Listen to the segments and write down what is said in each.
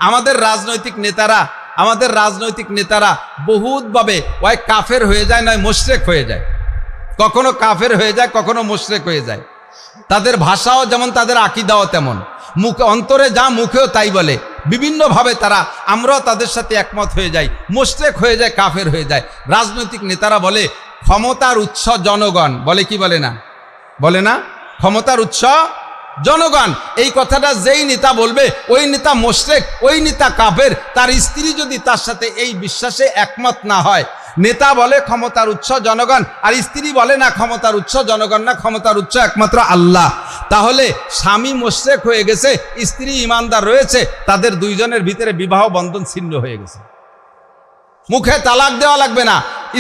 আমাদের রাজনৈতিক নেতারা বহুতভাবে ওই কাফের হয়ে যায়, নয় মুশরিক হয়ে যায়। কখনো কাফের হয়ে যায়, কখনো মুশরিক হয়ে যায়। তাদের ভাষাও যেমন, তাদের আকীদাও তেমন, অন্তরে যা মুখেও তাই বলে। বিভিন্নভাবে আমরাও তাদের সাথে একমত হয়ে যাই, মুশরিক হয়ে যায়, কাফের হয়ে যায়। রাজনৈতিক নেতারা বলে ক্ষমতার উৎস জনগণ, বলে কি বলে না ক্ষমতার উৎস জনগণ। এই কথাটা যেই নেতা বলবে ওই নেতা মুশরিক, ওই নেতা কাফের। তার স্ত্রী যদি তার সাথে এই বিশ্বাসে একমত না হয়, নেতা বলে ক্ষমতার উৎস জনগণ আর স্ত্রী বলে না ক্ষমতার উৎস জনগণ না, ক্ষমতার উৎস একমাত্র আল্লাহ, তাহলে স্বামী মুশরিক হয়ে গেছে, স্ত্রী ইমানদার রয়েছে, তাদের দুইজনের ভিতরে বিবাহ বন্ধন ছিন্ন হয়ে গেছে। মুখে তালাক দেওয়া লাগবে না,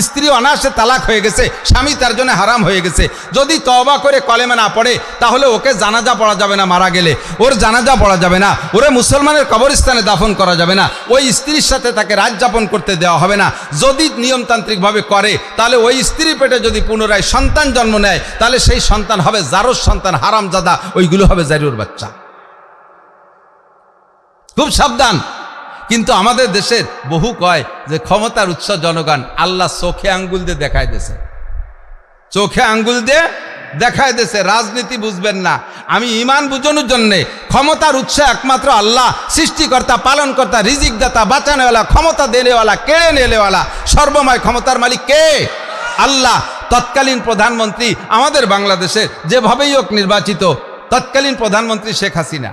স্ত্রী অনায়াসে তালাক হয়ে গেছে, স্বামী তার জন্য হারাম হয়ে গেছে। যদি তওবা করে কলেমা না পড়ে তাহলে ওকে জানাজা পড়া যাবে না, মারা গেলে ওর জানাজা পড়া যাবে না, ওরে মুসলমানের কবরস্থানে দাফন করা যাবে না, ওই স্ত্রীর সাথে তাকে রাত যাপন করতে দেওয়া হবে না। যদি নিয়মতান্ত্রিকভাবে করে তাহলে ওই স্ত্রীর পেটে যদি পুনরায় সন্তান জন্ম নেয় তাহলে সেই সন্তান হবে জারজ সন্তান, হারামজাদা, ওইগুলো হবে জারির বাচ্চা। খুব সাবধান। কিন্তু আমাদের দেশের বহু কয় যে ক্ষমতার উৎস জনগণ, আল্লাহ চোখে আঙ্গুল দিয়ে দেখায় দিয়েছে, চোখে আঙ্গুল দিয়ে দেখায় দিয়েছে। রাজনীতি বুঝবেন না, আমি ঈমান বুঝানোর জন্যে ক্ষমতার উৎস একমাত্র আল্লাহ, সৃষ্টিকর্তা, পালনকর্তা, রিজিক দাতা, বাঁচানোওয়ালা, ক্ষমতা দেনেওয়ালা, কেড়ে নেওয়ালা, সর্বময় ক্ষমতার মালিক কে? আল্লাহ। তৎকালীন প্রধানমন্ত্রী আমাদের বাংলাদেশের যেভাবেই হোক নির্বাচিত, তৎকালীন প্রধানমন্ত্রী শেখ হাসিনা,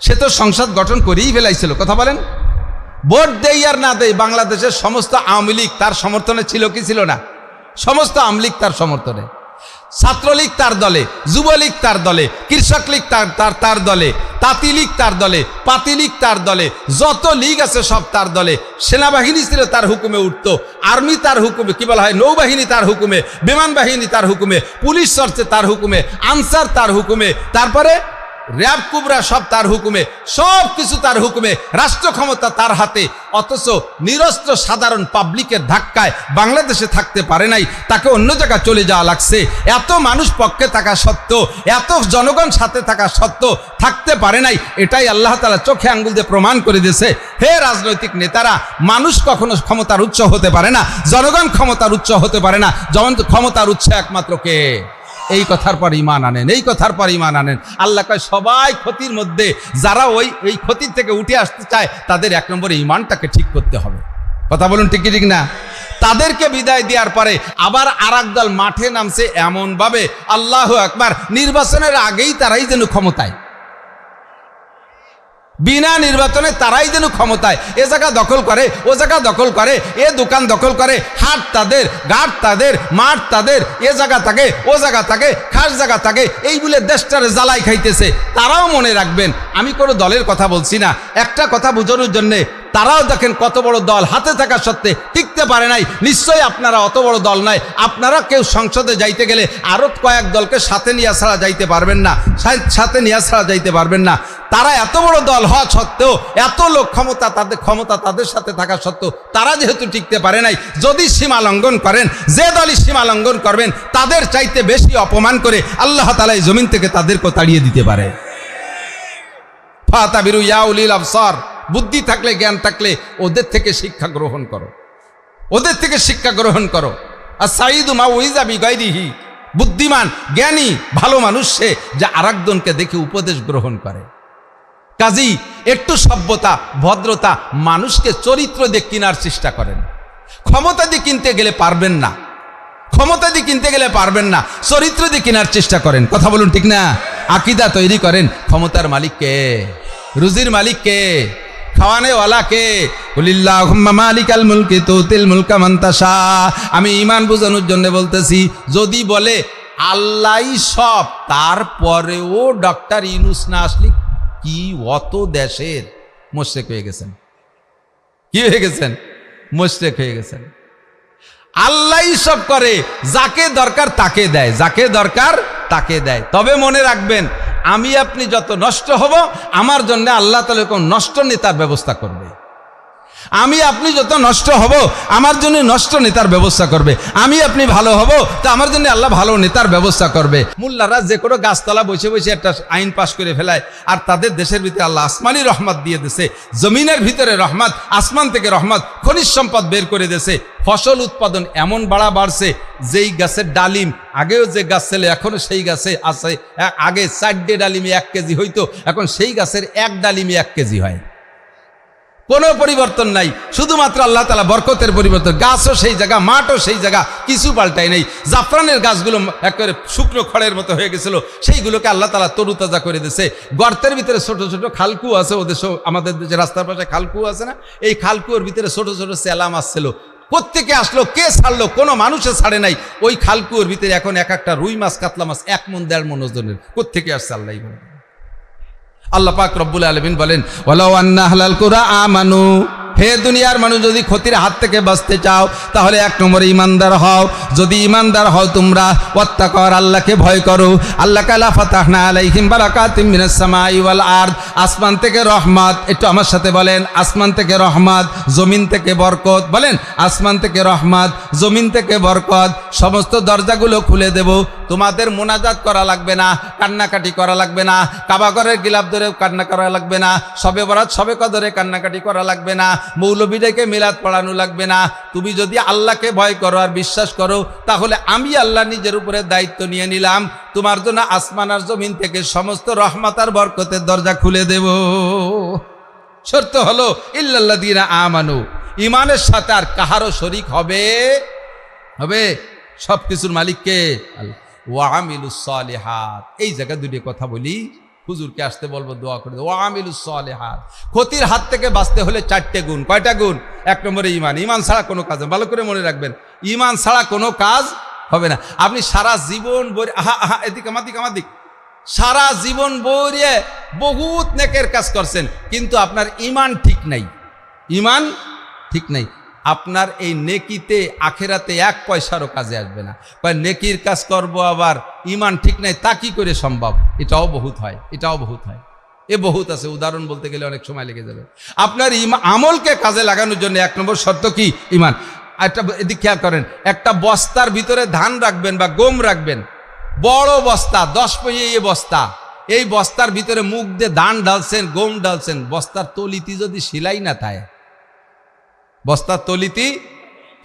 সে তো সংসদ গঠন করেই ফেলাইছিল। কথা বলেন, ভোট দেই আর না দেই, বাংলাদেশের সমস্ত আওয়ামী লীগ তার সমর্থনে ছিল কি ছিল না? সমস্ত আওয়ামী লীগ তার সমর্থনে, ছাত্রলীগ তার দলে, যুবলীগ তার দলে, কৃষক লীগ তার দলে, তাঁতি লীগ তার দলে, পাতি লীগ তার দলে, যত লীগ আছে সব তার দলে। সেনাবাহিনী ছিল তার হুকুমে উঠতো, আর্মি তার হুকুমে, কি বলা হয়, নৌবাহিনী তার হুকুমে, বিমান বাহিনী তার হুকুমে, পুলিশ চর্চে তার হুকুমে, আনসার তার হুকুমে, তারপরে র্যাব কুবরা সব তার হুকুমে, সব কিছু তার হুকুমে, রাষ্ট্র ক্ষমতা তার হাতে। অথচ নিরস্ত্র সাধারণ পাবলিকের ধাক্কায় বাংলাদেশে থাকতে পারে নাই, তাকে অন্য জায়গায় চলে যাওয়া লাগছে। এত মানুষ পক্ষে থাকা সত্ত্বেও, এত জনগণ সাথে থাকা সত্ত্বেও থাকতে পারে নাই। এটাই আল্লাহ তাআলা চোখে আঙ্গুল দিয়ে প্রমাণ করে দিয়েছে। হে রাজনৈতিক নেতারা, মানুষ কখনো ক্ষমতার উৎস হতে পারে না, জনগণ ক্ষমতার উৎস হতে পারে না। যেমন ক্ষমতার উৎস একমাত্র কে? এই কথার পর ঈমান আনেন, এই কথার পর ঈমান আনেন। আল্লাহ কয় সবাই ক্ষতির মধ্যে, যারা ওই ক্ষতির থেকে উঠে আসতে চায় তাদের এক নম্বরে ঈমানটাকে ঠিক করতে হবে। কথা বলুন, ঠিক ঠিক না? তাদেরকে বিদায় দেওয়ার পরে আবার আরেক দল মাঠে নামছে এমনভাবে, আল্লাহু আকবার, নির্বাচনের আগেই তারাই যেন ক্ষমতায়, বিনা নির্বাচনে তারাই যেন ক্ষমতায়, এ জায়গা দখল করে, ও জায়গা দখল করে, এ দোকান দখল করে, হাট তাদের, ঘাট তাদের, মাঠ তাদের, এ জায়গা থাকে, ও জায়গা থাকে, খাস জায়গা থাকে, এই বলে দেশটারে জ্বালাই খাইতেছে। তারাও মনে রাখবেন, আমি কোনো দলের কথা বলছি না, একটা কথা বোঝানোর জন্যে, তারাও দেখেন কত বড় দল হাতে থাকা সত্ত্বে টিকতে পারে নাই। নিশ্চয়ই আপনারা অত বড় দল নাই, আপনারা কেউ সংসদে যাইতে গেলে আরো কয়েক দলকে সাথে নিয়ে ছাড়া যাইতে পারবেন না, সাথে নিয়ে ছাড়া যাইতে পারবেন না। তারা এত বড় দল হওয়া সত্ত্বেও, এত লোক ক্ষমতা তাদের সাথে থাকা সত্ত্বেও তারা যেহেতু টিকতে পারে নাই, যদি সীমা লঙ্ঘন করেন, যে দলই সীমা লঙ্ঘন করবেন তাদের চাইতে বেশি অপমান করে আল্লাহ তাআলা এই জমিন থেকে তাদেরকে তাড়িয়ে দিতে পারে। ফাতাবিরু ইয়া উলিল আবসার, বুদ্ধি থাকলে, জ্ঞান থাকলে ওদের থেকে শিক্ষা গ্রহণ করো, ওদের থেকে শিক্ষা গ্রহণ করো। আর সাইদু মা উইজা বিগাইরিহি, বুদ্ধিমান জ্ঞানী ভালো মানুষ সে, যা আরেকজনকে দেখে উপদেশ গ্রহণ করে। কাজী একটু সভ্যতা, ভদ্রতা, মানুষকে চরিত্র দিয়ে কেনার চেষ্টা করেন। ক্ষমতা দিয়ে কিনতে গেলে পারবেন না, ক্ষমতা দিয়ে কিনতে গেলে পারবেন না, চরিত্র দিয়ে কেনার চেষ্টা করেন। কথা বলুন, ঠিক না? আকীদা তৈরি করেন। ক্ষমতার মালিক কে? রুজির মালিক কে? খাওয়ানেওয়ালা কে? কুলিল্লাহুম্মা মালিকাল মুলকি তুতিল মুলকা মান তাশা। আমি ঈমান বোঝানোর জন্য বলতেছি, যদি বলে আল্লাহই সব, তারপরেও ডক্টর ইউনূস না আসলে কি অত দেশের মুশরিক হয়ে গেছেন। কি হয়ে গেছেন? মুশরিক হয়ে গেছেন। আল্লাহই সব করে, যাকে দরকার তাকে দেয়, যাকে দরকার তাকে দেয়। তবে মনে রাখবেন, আমি আপনি যত নষ্ট হব, আমার জন্য আল্লাহ তাআলা কোন নষ্ট নেতার ব্যবস্থা করবে। আমি আপনি যত নষ্ট হব আমার জন্য নষ্ট নেতার ব্যবস্থা করবে, আমি আপনি ভালো হব তা আমার জন্য আল্লাহ ভালো নেতার ব্যবস্থা করবে। মোল্লারা যে কোনো গাছতলা বসে বসে একটা আইন পাশ করে ফেলায়, আর তাদের দেশের ভিতরে আল্লাহ আসমানি রহমত দিয়ে দিয়েছে, জমিনের ভিতরে রহমত, আসমান থেকে রহমত, খনিজ সম্পদ বের করে দিয়েছে। ফসল উৎপাদন এমন বাড়ছে, যেই গাছের ডালিম আগেও যে গাছ ছিল এখনো সেই গাছে আছে। আগে 4টে ডালিমে 1 কেজি হইতো, এখন সেই গাছের 1 ডালিমে 1 কেজি হয়। কোনো পরিবর্তন নাই, শুধুমাত্র আল্লাহ তাআলা বরকতের পরিবর্তন। গাছও সেই জায়গা, মাঠও সেই জায়গা, কিছু পাল্টাই নেই। জাফরানের গাছগুলো একেবারে শুকনো খড়ের মতো হয়ে গেছিল, সেইগুলোকে আল্লাহ তাআলা তরুতাজা করে দিয়েছে। গর্তের ভিতরে ছোট ছোট খালকু আছে, ওদের আমাদের দেশে রাস্তার পাশে খালকু আছে না, এই খালকুর ভিতরে ছোট ছোট চেলা মাছ ছিল। কোত্থেকে আসলো, কে ছাড়লো, কোনো মানুষে ছাড়ে নাই। ওই খালকুর ভিতরে এখন এক একটা রুই মাছ, কাতলা মাছ 1 মণ 1.5 মণ ওজনের। কোত্থেকে আসছে আল্লাহই বলেন। আল্লাহ পাক রব্বুল আলামিন বলেন, ওয়ালাউ আন্না আহলাল কুরা আমানু, হে দুনিয়ার মানুষ, যদি ক্ষতির হাত থেকে বাঁচতে চাও তাহলে 1 নম্বরে ইমানদার হও। যদি ইমানদার হও তোমরা, ওয়াত্তাকুর, আল্লাহকে ভয় করো। আল্লাহ কালা ফাতাহনা আলাইহিম বারাকাতিম মিনাস সামাই ওয়াল আরদ, আসমান থেকে রহমত। একটু আমার সাথে বলেন, আসমান থেকে রহমত, জমিন থেকে বরকত। বলেন, আসমান থেকে রহমত, জমিন থেকে বরকত। সমস্ত দরজাগুলো খুলে দেব, তোমাদের মোনাজাত করা লাগবে না, কান্নাকাটি করা লাগবে না, কাবাঘরের গিলাফ ধরে কান্না করা লাগবে না, শবে বরাত শবে কদরে কান্নাকাটি করা লাগবে না, মৌলবীদেরকে মিলাদ পড়ানো লাগবে না। তুমি যদি আল্লাহকে ভয় করো আর বিশ্বাস করো, তাহলে আমি আল্লাহ নিজের উপরে দায়িত্ব নিয়ে নিলাম, তোমার জন্য আসমান আর জমিন থেকে সমস্ত রহমত আর বরকতের দরজা খুলে দেব। শর্ত হলো ইল্লাল্লাযীনা আমানু, ইমানের সাথে আর কাহারও শরীক হবে সব কিছুর মালিককে আল্লাহ। ওয়া আমিলুস সালিহাত, এই জায়গায় দুটি কথা বলি, হুজুরকে আসতে বলবো, দোয়া করে দেবো। ওয়া আমিলুস সালিহাত, ক্ষতির হাত থেকে বাঁচতে হলে 4টে গুণ। কয়টা গুণ? 1 নম্বরে ইমান। ইমান ছাড়া কোনো কাজ, ভালো করে মনে রাখবেন, ইমান ছাড়া কোনো কাজ হবে না। আপনি সারা জীবন এদিক আমাদিক সারা জীবন বইরে বহুত নেকের কাজ করছেন, কিন্তু আপনার ইমান ঠিক নাই, ইমান ঠিক নাই। আপনার এই নেকিতে আখেরাতে 1 পয়সারও কাজে আসবে না। নেকির কাজ করব আবার ইমান ঠিক নাই, তা কি করে সম্ভব? এটাও বহুত হয়, এ বহুত আছে, উদাহরণ বলতে গেলে অনেক সময় লেগে যাবে। আপনার আমলকে কাজে লাগানোর জন্য 1 নম্বর শর্ত কি? ইমান। একটা এদিক খেয়াল করেন, একটা বস্তার ভিতরে ধান রাখবেন বা গম রাখবেন, বড় বস্তা, 10 পয়সা বস্তা, এই বস্তার ভিতরে মুখ দিয়ে ধান ঢালছেন, গম ঢালছেন, বস্তার তলিতি যদি সিলাই না থাকে, বস্তার তলিতি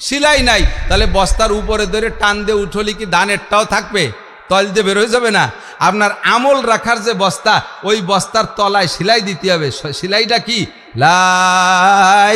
সিলাই নাই, তাহলে বস্তার উপরে ধরে টান দিয়ে উঠলি কি ধানেরটাও থাকবে? তল দিয়ে বের হয়ে যাবে না? আপনার আমল রাখার যে বস্তা, ওই বস্তার তলায় সিলাই দিতে হবে। সিলাইটা কি? লা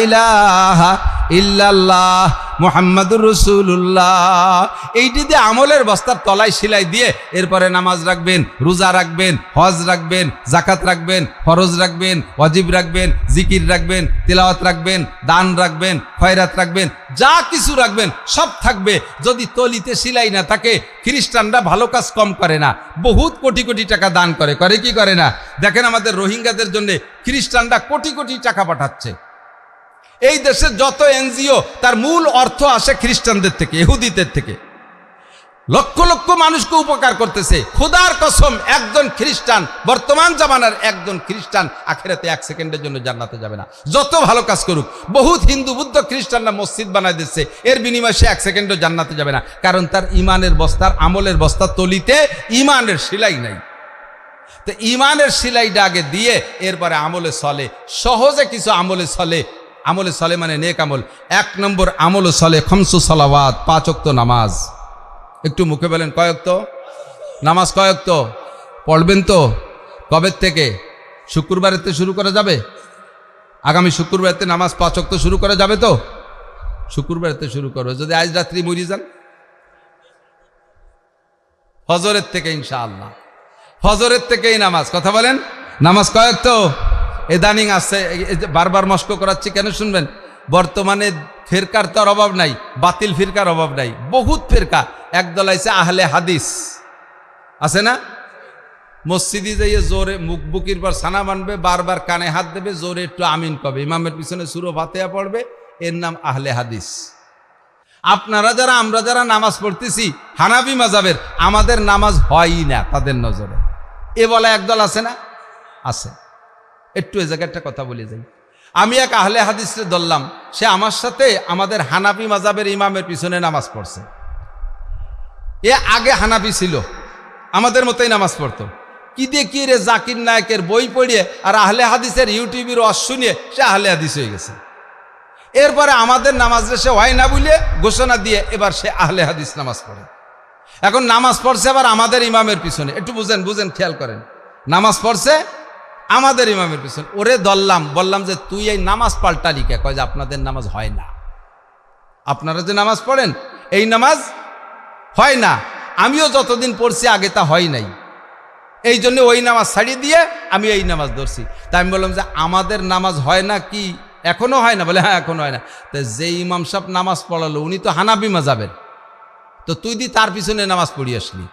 ইলাহা ইল্লাল্লাহ মুহাম্মাদুর রাসূলুল্লাহ। এইটি দিয়ে আমলের বস্তার তলায় সিলাই দিয়ে এরপরে নামাজ রাখবেন, রোজা রাখবেন, হজ রাখবেন, জাকাত রাখবেন, ফরজ রাখবেন, ওয়াজিব রাখবেন, জিকির রাখবেন, তিলাওয়াত রাখবেন, দান রাখবেন, খয়রাত রাখবেন, যা কিছু রাখবেন সব থাকবে। যদি তলিতে সিলাই না থাকে, খ্রিস্টানরা ভালো কাজ কম করে না, বহুত কোটি কোটি টাকা দান করে কি করে না? দেখেন আমাদের রোহিঙ্গাদের জন্য খ্রিস্টানরা কোটি কোটি টাকা পাঠাচ্ছে। এই দেশের যত এনজিও, তার মূল অর্থ আসে খ্রিস্টানদের থেকে, ইহুদিদের থেকে। লক্ষ লক্ষ মানুষকে উপকার করতেছে। খোদার কসম, একজন খ্রিস্টান, বর্তমান জামানার একজন খ্রিস্টান আখিরাতে 1 সেকেন্ডের জন্য জান্নাতে যাবে না, যত ভালো কাজ করুক। বহুত হিন্দু, বুদ্ধ, খ্রিস্টানরা মসজিদ বানায় দিচ্ছে, এর বিনিময়ে সে 1 সেকেন্ডও জান্নাতে যাবে না, কারণ তার ইমানের বস্তার, আমলের বস্তার তলিতে ইমানের সিলাই নাই। তো ইমানের সিলাইটা আগে দিয়ে এরপরে আমলে চলে, সহজে কিছু আমলে চলে মানে নেক আমল। 1 নম্বর আমল চলে খামসু সালাওয়াত, 5 ওয়াক্ত নামাজ। একটু মুখে বলেন, কয় ওয়াক্ত নামাজ? কয় ওয়াক্ত পড়বেন? তো কবে থেকে? শুক্রবারেতে শুরু করা যাবে? আগামী শুক্রবারেতে নামাজ 5 ওয়াক্ত শুরু করা যাবে? তো শুক্রবারেতে শুরু করবে। যদি আজ রাত্রি মরি যান, ফজরের থেকে ইনশাআল্লাহ, ফজরের থেকেই নামাজ। কথা বলেন, নামাজ কয় ওয়াক্ত? এদানিং আসছে, বারবার মস্ক করাচ্ছি কেন শুনবেন? বর্তমানে ফিরকার তো অভাব নাই, বাতিল ফিরকার অভাব নাই, বহুত ফিরকা। একদল আছে আহলে হাদিস, আছে না? মসজিদে যাইয়ে জোরে মুখ বুকির পর সানা বানবে, বারবার কানে হাত দেবে, জোরে একটু আমিন কবে, ইমামের পিছনে সূরা ফাতিহা পড়বে, এর নাম আহলে হাদিস। আপনারা যারা, আমরা যারা নামাজ পড়তেছি হানাফি মাযহাবের, আমাদের নামাজ হয়ই না তাদের নজরে, এ বলা একদল আছে না? আছে। একটু এ জায়গায় একটা কথা বলে যাই, আমি এক আহলে হাদিসে ধরলাম, সে আমার সাথে আমাদের হানাফি মাযহাবের ইমামের পিছনে নামাজ পড়ছে। এ আগে হানাফি ছিল, আমাদের মতোই নামাজ পড়তো। কি দিয়ে কি রে, জাকির নায়কের বই পড়িয়ে আর আহলে হাদিসের ইউটিউবের ওয়াজ শুনিয়ে সে আহলে হাদিস হয়ে গেছে। এরপরে আমাদের নামাজ সে হয় না বলে ঘোষণা দিয়ে এবার সে আহলে হাদিস নামাজ পড়ে। এখন নামাজ পড়ছে আবার আমাদের ইমামের পিছনে। একটু বুঝেন খেয়াল করেন, নামাজ পড়ছে আমাদের ইমামের পিছনে। ওরে ধরলাম, বললাম যে তুই এই নামাজ পাল্টালি কে? কয় যে আপনাদের নামাজ হয় না, আপনারা যে নামাজ পড়েন এই নামাজ হয় না। আমিও যতদিন পড়ছি আগে তা হয় নাই, এই জন্য ওই নামাজ ছাড়িয়ে দিয়ে আমি এই নামাজ ধরছি। তাই আমি বললাম যে আমাদের নামাজ হয় না কি এখনো হয় না? বলে হ্যাঁ এখনো হয় না। তো যে ইমাম সাহেব নামাজ পড়ালো উনি তো হানাফি মাযহাবের, তো তুই তার পিছনে নামাজ পড়ি আসলি।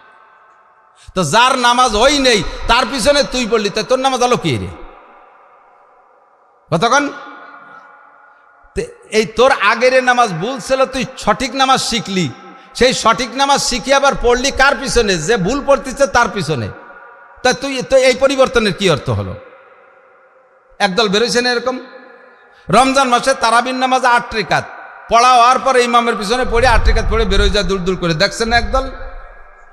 তো যার নামাজ ওই নেই তার পিছনে তুই পড়লি, তো তোর নামাজ হলো কি রে? কতক্ষণ এই তোর আগের নামাজ ভুল ছিল, তুই সঠিক নামাজ শিখলি, সেই সঠিক নামাজ শিখে আবার পড়লি কার পিছনে? যে ভুল পড়তেছে তার পিছনে। তা তুই তো এই পরিবর্তনের কি অর্থ হলো? একদল বেরোইছে না এরকম, রমজান মাসে তারাবির নামাজ 8 রাকাত পড়া হওয়ার পরে ইমামের পিছনে পড়ে 8 রাকাত পড়ে বেরোয় যায় দূর করে। দেখছেন না একদল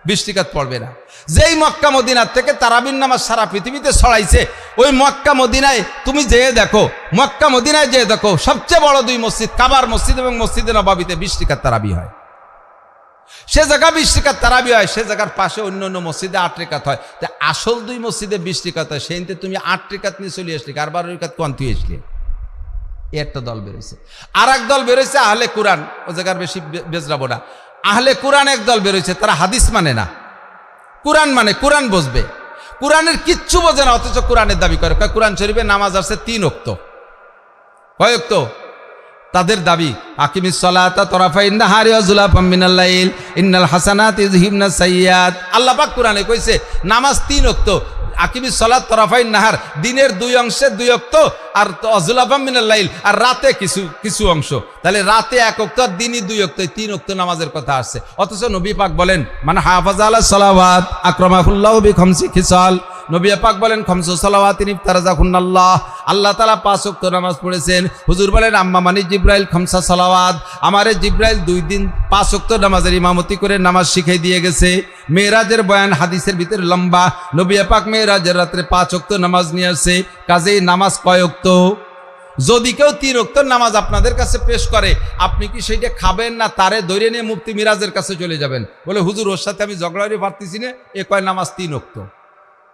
20 রাকাত পড়বে না। যেই মক্কা মদিনার থেকে তারাবির নামাজ সারা পৃথিবীতে ছড়াইছে, ওই মক্কা মদিনায় তুমি যেয়ে দেখো, মক্কা মদিনায় যেয়ে দেখো সবচেয়ে বড় 2 মসজিদ, কাবার মসজিদ এবং মসজিদে নববীতে 20 রাকাত তারাবি হয়। সে জায়গা 20 রাকাত তারাবি হয়, সে জায়গার পাশে অন্য অন্য মসজিদে 8 রাকাত হয়। তা আসল 2 মসজিদে 20 রাকাত হয়, সেইতে তুমি 8 রাকাত নিয়ে চলে আসলি, আর 12 রাকাত কোন তুই আসলি? একটা দল বেরোইছে। আর এক দল বেরোইছে আহলে কোরআন, ও জায়গার বেশি বেজরাবো না। আহলে কোরআন এক দল বেরোইছে, তারা হাদিস মানে না, কোরআন মানে, কোরআন বসবে, কোরআনের কিচ্ছু বোঝে না, অথচ কোরআনের দাবি করে। কোরআন শরীফে নামাজ আছে 3 ওয়াক্ত। কয় ওয়াক্ত? তাদের দাবি আকিমিস সালাতা তরাফাইন নাহারি ওয়া যুলাফাম মিনাল লাইল ইন্নাল হাসানাতি ইযহিবনাস সাইয়্যাত। আল্লাহ পাক কোরআনে কইছে নামাজ 3 ওয়াক্ত। আকিমিস সালাত তরাফাইন নাহার, দিনের 2 অংশে 2 ওয়াক্ত, আর যুলাফাম মিনাল লাইল, আর রাতে কিছু অংশ। তাহলে রাতে 1 ওয়াক্ত আর দিনই 2 ওয়াক্ত, 3 ওয়াক্ত নামাজের কথা আসছে। অথচ নবী পাক বলেন মান হাফাযা আলা সালাওয়াত আকরামাহুল্লাহু বিখামসি খিসাল। নবী পাক বলেন খামসু সালাওয়াতিন ইফতারাযাকুন্নাল্লাহ, আল্লাহ তাআলা 5 ওয়াক্ত নামাজ পড়েছেন। হুজুর বলেন আম্মা মানি জিব্রাইল খামসা সালাওয়াত, আমারে জিব্রাইল 2 দিন 5 ওয়াক্ত নামাজের ইমামতি করে নামাজ শিখিয়ে দিয়ে গেছে। মেরাজের বয়ান হাদিসের ভিতরে লম্বা। নবী পাক মেরাজের রাতে 5 ওয়াক্ত নামাজ নিয়ে আসে। কাজেই নামাজ কয় ওয়াক্ত? যদি কেউ 3 ওয়াক্ত নামাজ আপনাদের কাছে পেশ করে, আপনি কি সেইটা খাবেন না তারে ধরে নিয়ে মুফতি মিরাজের কাছে চলে যাবেন? বলে হুজুর ওর সাথে আমি ঝগড়াড়ি পারতেছি না, এ কয় নামাজ 3 ওয়াক্ত।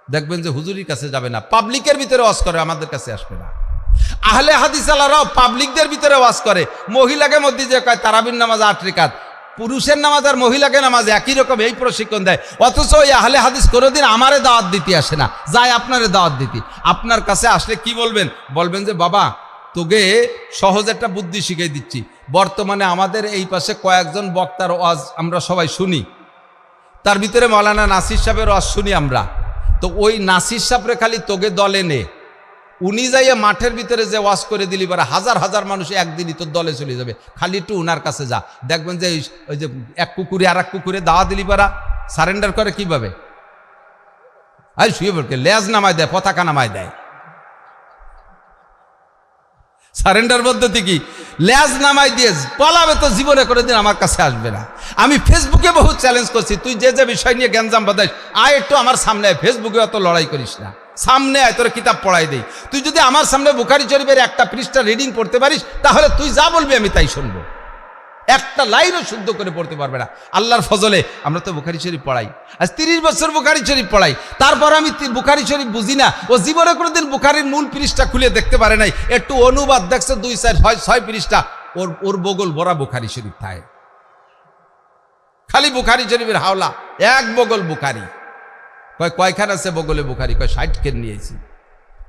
দেখবেন যে হুজুরির কাছে যাবে না, পাবলিকের ভিতরে ওয়াজ করে, আমাদের কাছে আসবে না। আহলে হাদিস আলারাও পাবলিকদের ভিতরে ওয়াজ করে। মহিলাকে মধ্যে যে কয় তারাবির নামাজ 8 রাকাত, পুরুষের নামাজ আর মহিলাকে নামাজ একই রকম, এই প্রশিক্ষণ দেয়। অথচ ওই আহলে হাদিস কোনোদিন আমারে দাওয়াত দিতে আসে না, যায় আপনারে দাওয়াত দিতে। আপনার কাছে আসলে কি বলবেন? বলবেন যে বাবা তোকে সহজ একটা বুদ্ধি শিখিয়ে দিচ্ছি। বর্তমানে আমাদের এই পাশে কয়েকজন বক্তার ওয়াজ আমরা সবাই শুনি, তার ভিতরে মাওলানা নাসির সাহেবের ওয়াজ শুনি আমরা। তো ওই নাসির সাহেবরে খালি তোকে দলে নে, উনি যাইয়া মাঠের ভিতরে যে ওয়াজ করে দিলি পারা হাজার হাজার মানুষ একদিনই তোর দলে চলে যাবে। খালি একটু উনার কাছে যা, দেখবেন যে ওই যে এক কুকুরে আর এক কুকুরে দাওয়া দিলি পারা সারেন্ডার করে কিভাবে? আই শুয়ে পড়কে লেজ নামায় দেয়, পতাকা নামায় দেয়। সারেন্ডার পদ্ধতি কি? লেজ নামাই দিয়ে পলাবে, তো জীবনে করে দিন আমার কাছে আসবে না। আমি ফেসবুকে বহু চ্যালেঞ্জ করছি, তুই যে বিষয় নিয়ে গ্যাঞ্জাম বাদাইস আয় একটু আমার সামনে আয়, ফেসবুকে অত লড়াই করিস না, সামনে আয়, তোর কিতাব পড়াই দেই। তুই যদি আমার সামনে বুখারী শরীফের একটা পৃষ্ঠা রিডিং পড়তে পারিস, তাহলে তুই যা বলবি আমি তাই শুনবো। একটা লাইনও শুদ্ধ করে পড়তে পারবে না। আল্লাহর ফজলে আমরা তো বুখারী শরীফ পড়াই, আজ 30 বছর বুখারী শরীফ পড়াই, তারপর আমি বুখারী শরীফ বুঝি না। ও জীবনে কোনোদিন বুখারীর মূল পৃষ্ঠা খুলে দেখতে পারে নাই, একটু অনুবাদ দেখছে 2, 4, 6 পৃষ্ঠা, ওর বগল ভরা বুখারী শরীফ থাকে, খালি বুখারী শরীফের হাওলা, এক বগল বুখারী। কয়খান আছে বগলে বুখারী? 60 খেন নিয়েছি।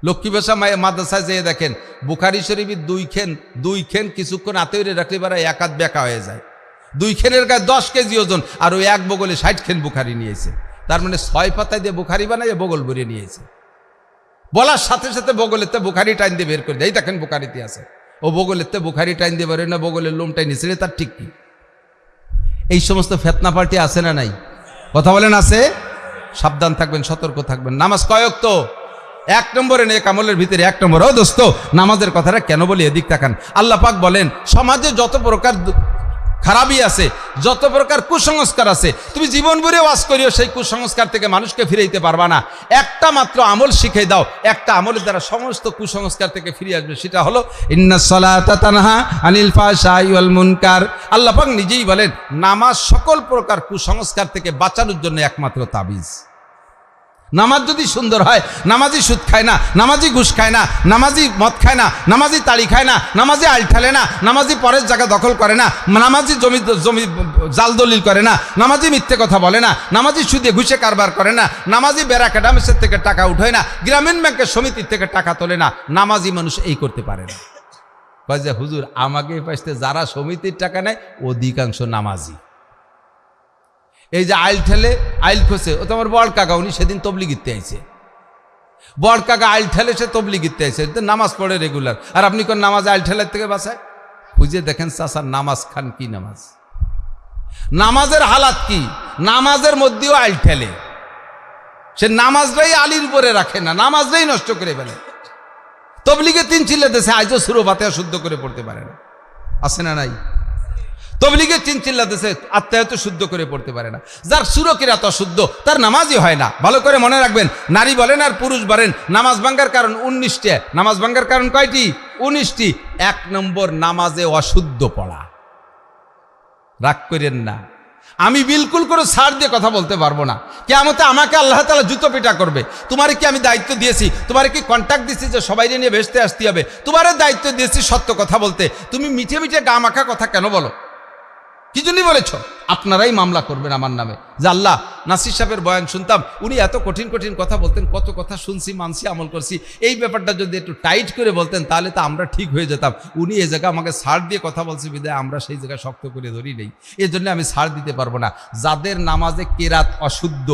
লক্ষ্মী ভাষা মাদ্রাসায় যেয়ে দেখেন বুখারী শরীফের 2 খেন কিছুক্ষণ আতইরে রাখলে পারা 1 হাত বেঁকা হয়ে যায়। 2 খেনের গায়ে 10 কেজি ওজন, আর ওই এক বগলে 60 খেন বুখারী নিয়েছে। তার মানে 6 পাতায় দিয়ে বুখারী বানাই বগল ভরিয়ে নিয়েছে। বলার সাথে সাথে বগলেতে বুখারী টাইন দিয়ে বের করে দেয়, দেখেন বুখারীতে আছে। ও বগলেতে বুখারী টাইন দিয়ে বেরোয় না, বগলের লোমটাই নিচে, তার ঠিক কি? এই সমস্ত ফেতনা পার্টি আছে না নাই? কথা বলেন আছে? সাবধান থাকবেন, সতর্ক থাকবেন। নামাজ কয় ওয়াক্ত? এক নম্বরে নেক আমলের ভিতরে এক নম্বর। ও দোস্ত, নামাজের কথাটা কেন বলি এদিক তাকান। আল্লাহ পাক বলেন সমাজে যত প্রকার খারাপই আছে, যত প্রকার কুসংস্কার আছে, তুমি জীবন ভরে ওয়াজ করিও সেই কুসংস্কার থেকে মানুষকে ফিরাইতে পারবা না। একটা মাত্র আমল শিখে দাও, একটা আমলের দ্বারা সমস্ত কুসংস্কার থেকে ফিরে আসবে। সেটা হলো ইন্নাস সালাতা তানহা আনিল ফাহশাই ওয়াল মুনকার। আল্লাহ পাক নিজেই বলেন নামাজ সকল প্রকার কুসংস্কার থেকে বাঁচানোর জন্য একমাত্র তাবিজ। নামাজ যদি সুন্দর হয়, নামাজি সুদ খায় না, নামাজি ঘুষ খায় না, নামাজি মদ খায় না, নামাজি তাড়ি খায় না, নামাজি আইল ঠেলে না, নামাজি পরের জায়গা দখল করে না, নামাজি জমি জাল দলিল করে না, নামাজি মিথ্যে কথা বলে না, নামাজি সুদে ঘুষে কারবার করে না, নামাজি বেড়া ক্যাডামেসের থেকে টাকা উঠে না, গ্রামীণ ব্যাংকের সমিতির থেকে টাকা তোলে না। নামাজি মানুষ এই করতে পারে না। কয় যে হুজুর আমাকে পাশে যারা সমিতির টাকা নেয় অধিকাংশ নামাজি। এই যে আইল ঠেলে আইল খোসে, ও তো আমার বড় কাকা, উনি সেদিন তবলিগিতে আইছে। বড় কাকা আইল ঠেলে সে তবলিগিতে আইছে, নামাজ পড়ে রেগুলার। আর আপনি কোন নামাজ আইল ঠেলের থেকে বাঁচায়? খুঁজে দেখেন চাচার নামাজ খান কি নামাজ, নামাজের হালাত কি। নামাজের মধ্যেও আইল ঠেলে, সে নামাজটাই আলির উপরে রাখে না, নামাজটাই নষ্ট করে ফেলে। তবলিগে 3 চিল্লা দেশে আজও সুরো ফাতিহা শুদ্ধ করে পড়তে পারে না, আছে না নাই? তবলিগে 3 চিল্লা দেশে আত্মায়াত শুদ্ধ করে পড়তে পারে না। যার সুরো কিরাত অশুদ্ধ তার নামাজই হয় না। ভালো করে মনে রাখবেন, নারী বলেন আর পুরুষ বলেন, নামাজ ভাঙ্গার কারণ 19টা। নামাজ ভাঙ্গার কারণ কয়টি? 19টি। 1 নম্বর নামাজে অশুদ্ধ পড়া। রাগ করেন না, আমি বিলকুল করে ছাড় দিয়ে কথা বলতে পারবো না। কিয়ামতে আমাকে আল্লাহ তাআলা জুতো পিটা করবে। তোমারে কি আমি দায়িত্ব দিয়েছি, তোমারে কি কন্ট্যাক্ট দিয়েছি যে সবাই নিয়ে ভেসতে আসতে হবে? তোমারে দায়িত্ব দিয়েছি সত্য কথা বলতে, তুমি মিঠে মিঠে গা মাখা কথা কেন বলো? কি জন্যই বলেছ? আপনারাই মামলা করবেন আমার নামে যে আল্লাহ, নাসির সাহেবের বয়ান শুনতাম, উনি এত কঠিন কঠিন কথা বলতেন, কত কথা শুনছি, মানছি, আমল করছি। এই ব্যাপারটা যদি একটু টাইট করে বলতেন তাহলে তো আমরা ঠিক হয়ে যেতাম। উনি এই জায়গায় আমাকে ছাড় দিয়ে কথা বলছে বিদায় আমরা সেই জায়গায় শক্ত করে ধরি নেই, এই জন্য আমি ছাড় দিতে পারবো না। যাদের নামাজে কেরাত অশুদ্ধ,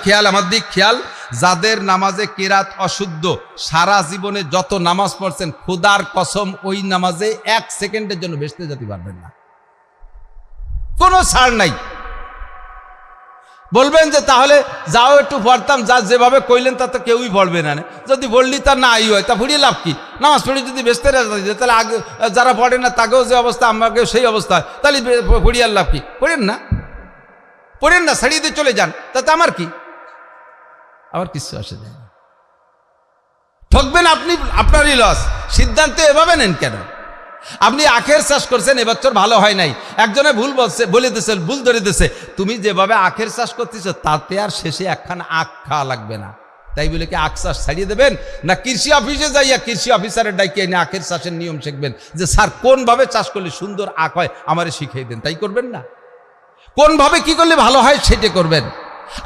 খেয়াল আমার দিক খেয়াল, যাদের নামাজে কেরাত অশুদ্ধ, সারা জীবনে যত নামাজ পড়ছেন খোদার কসম ওই নামাজে 1 সেকেন্ডের জন্য ভেস্তে যেতে পারবেন না, কোনো ছাড় নাই। বলবেন যে তাহলে যাও একটু পড়তাম, যা যেভাবে কইলেন তা তো কেউই পড়বে না। যদি বললি তার না আই হয় তা ফুড়িয়ে লাভ কি? নামাজ পড়ি যদি বেসতে তাহলে আগে যারা পড়ে না তাকেও যে অবস্থা আমাকেও সেই অবস্থা হয়, তাহলে ফুড়িয়ার লাভ কি? পড়েন না, ছাড়িয়ে দিয়ে চলে যান, তাতে আমার কি? আমার কিছু আসে যায় না। ঠকবেন আপনি, আপনারই লস। সিদ্ধান্ত এভাবে নেন কেন? আপনি আখের চাষ করছেন, এবছর ভালো হয় নাই, একজনে ভুল বলছে, বলে দিয়েছে, ভুল ধরে দিয়েছে, তুমি যেভাবে আখের চাষ করতেছ তাতে আর শেষে একখান আখ খাওয়া লাগবে না। তাই বলে কি আখ চাষ ছাড়িয়ে দেবেন? না কৃষি অফিসে যাইয়া কৃষি অফিসারের ডাইকে এনে আখের চাষের নিয়ম শিখবেন যে স্যার কোনভাবে চাষ করলে সুন্দর আখ হয় আমারে শিখিয়ে দেন? তাই করবেন না, কোনভাবে কি করলে ভালো হয় সেটা করবেন।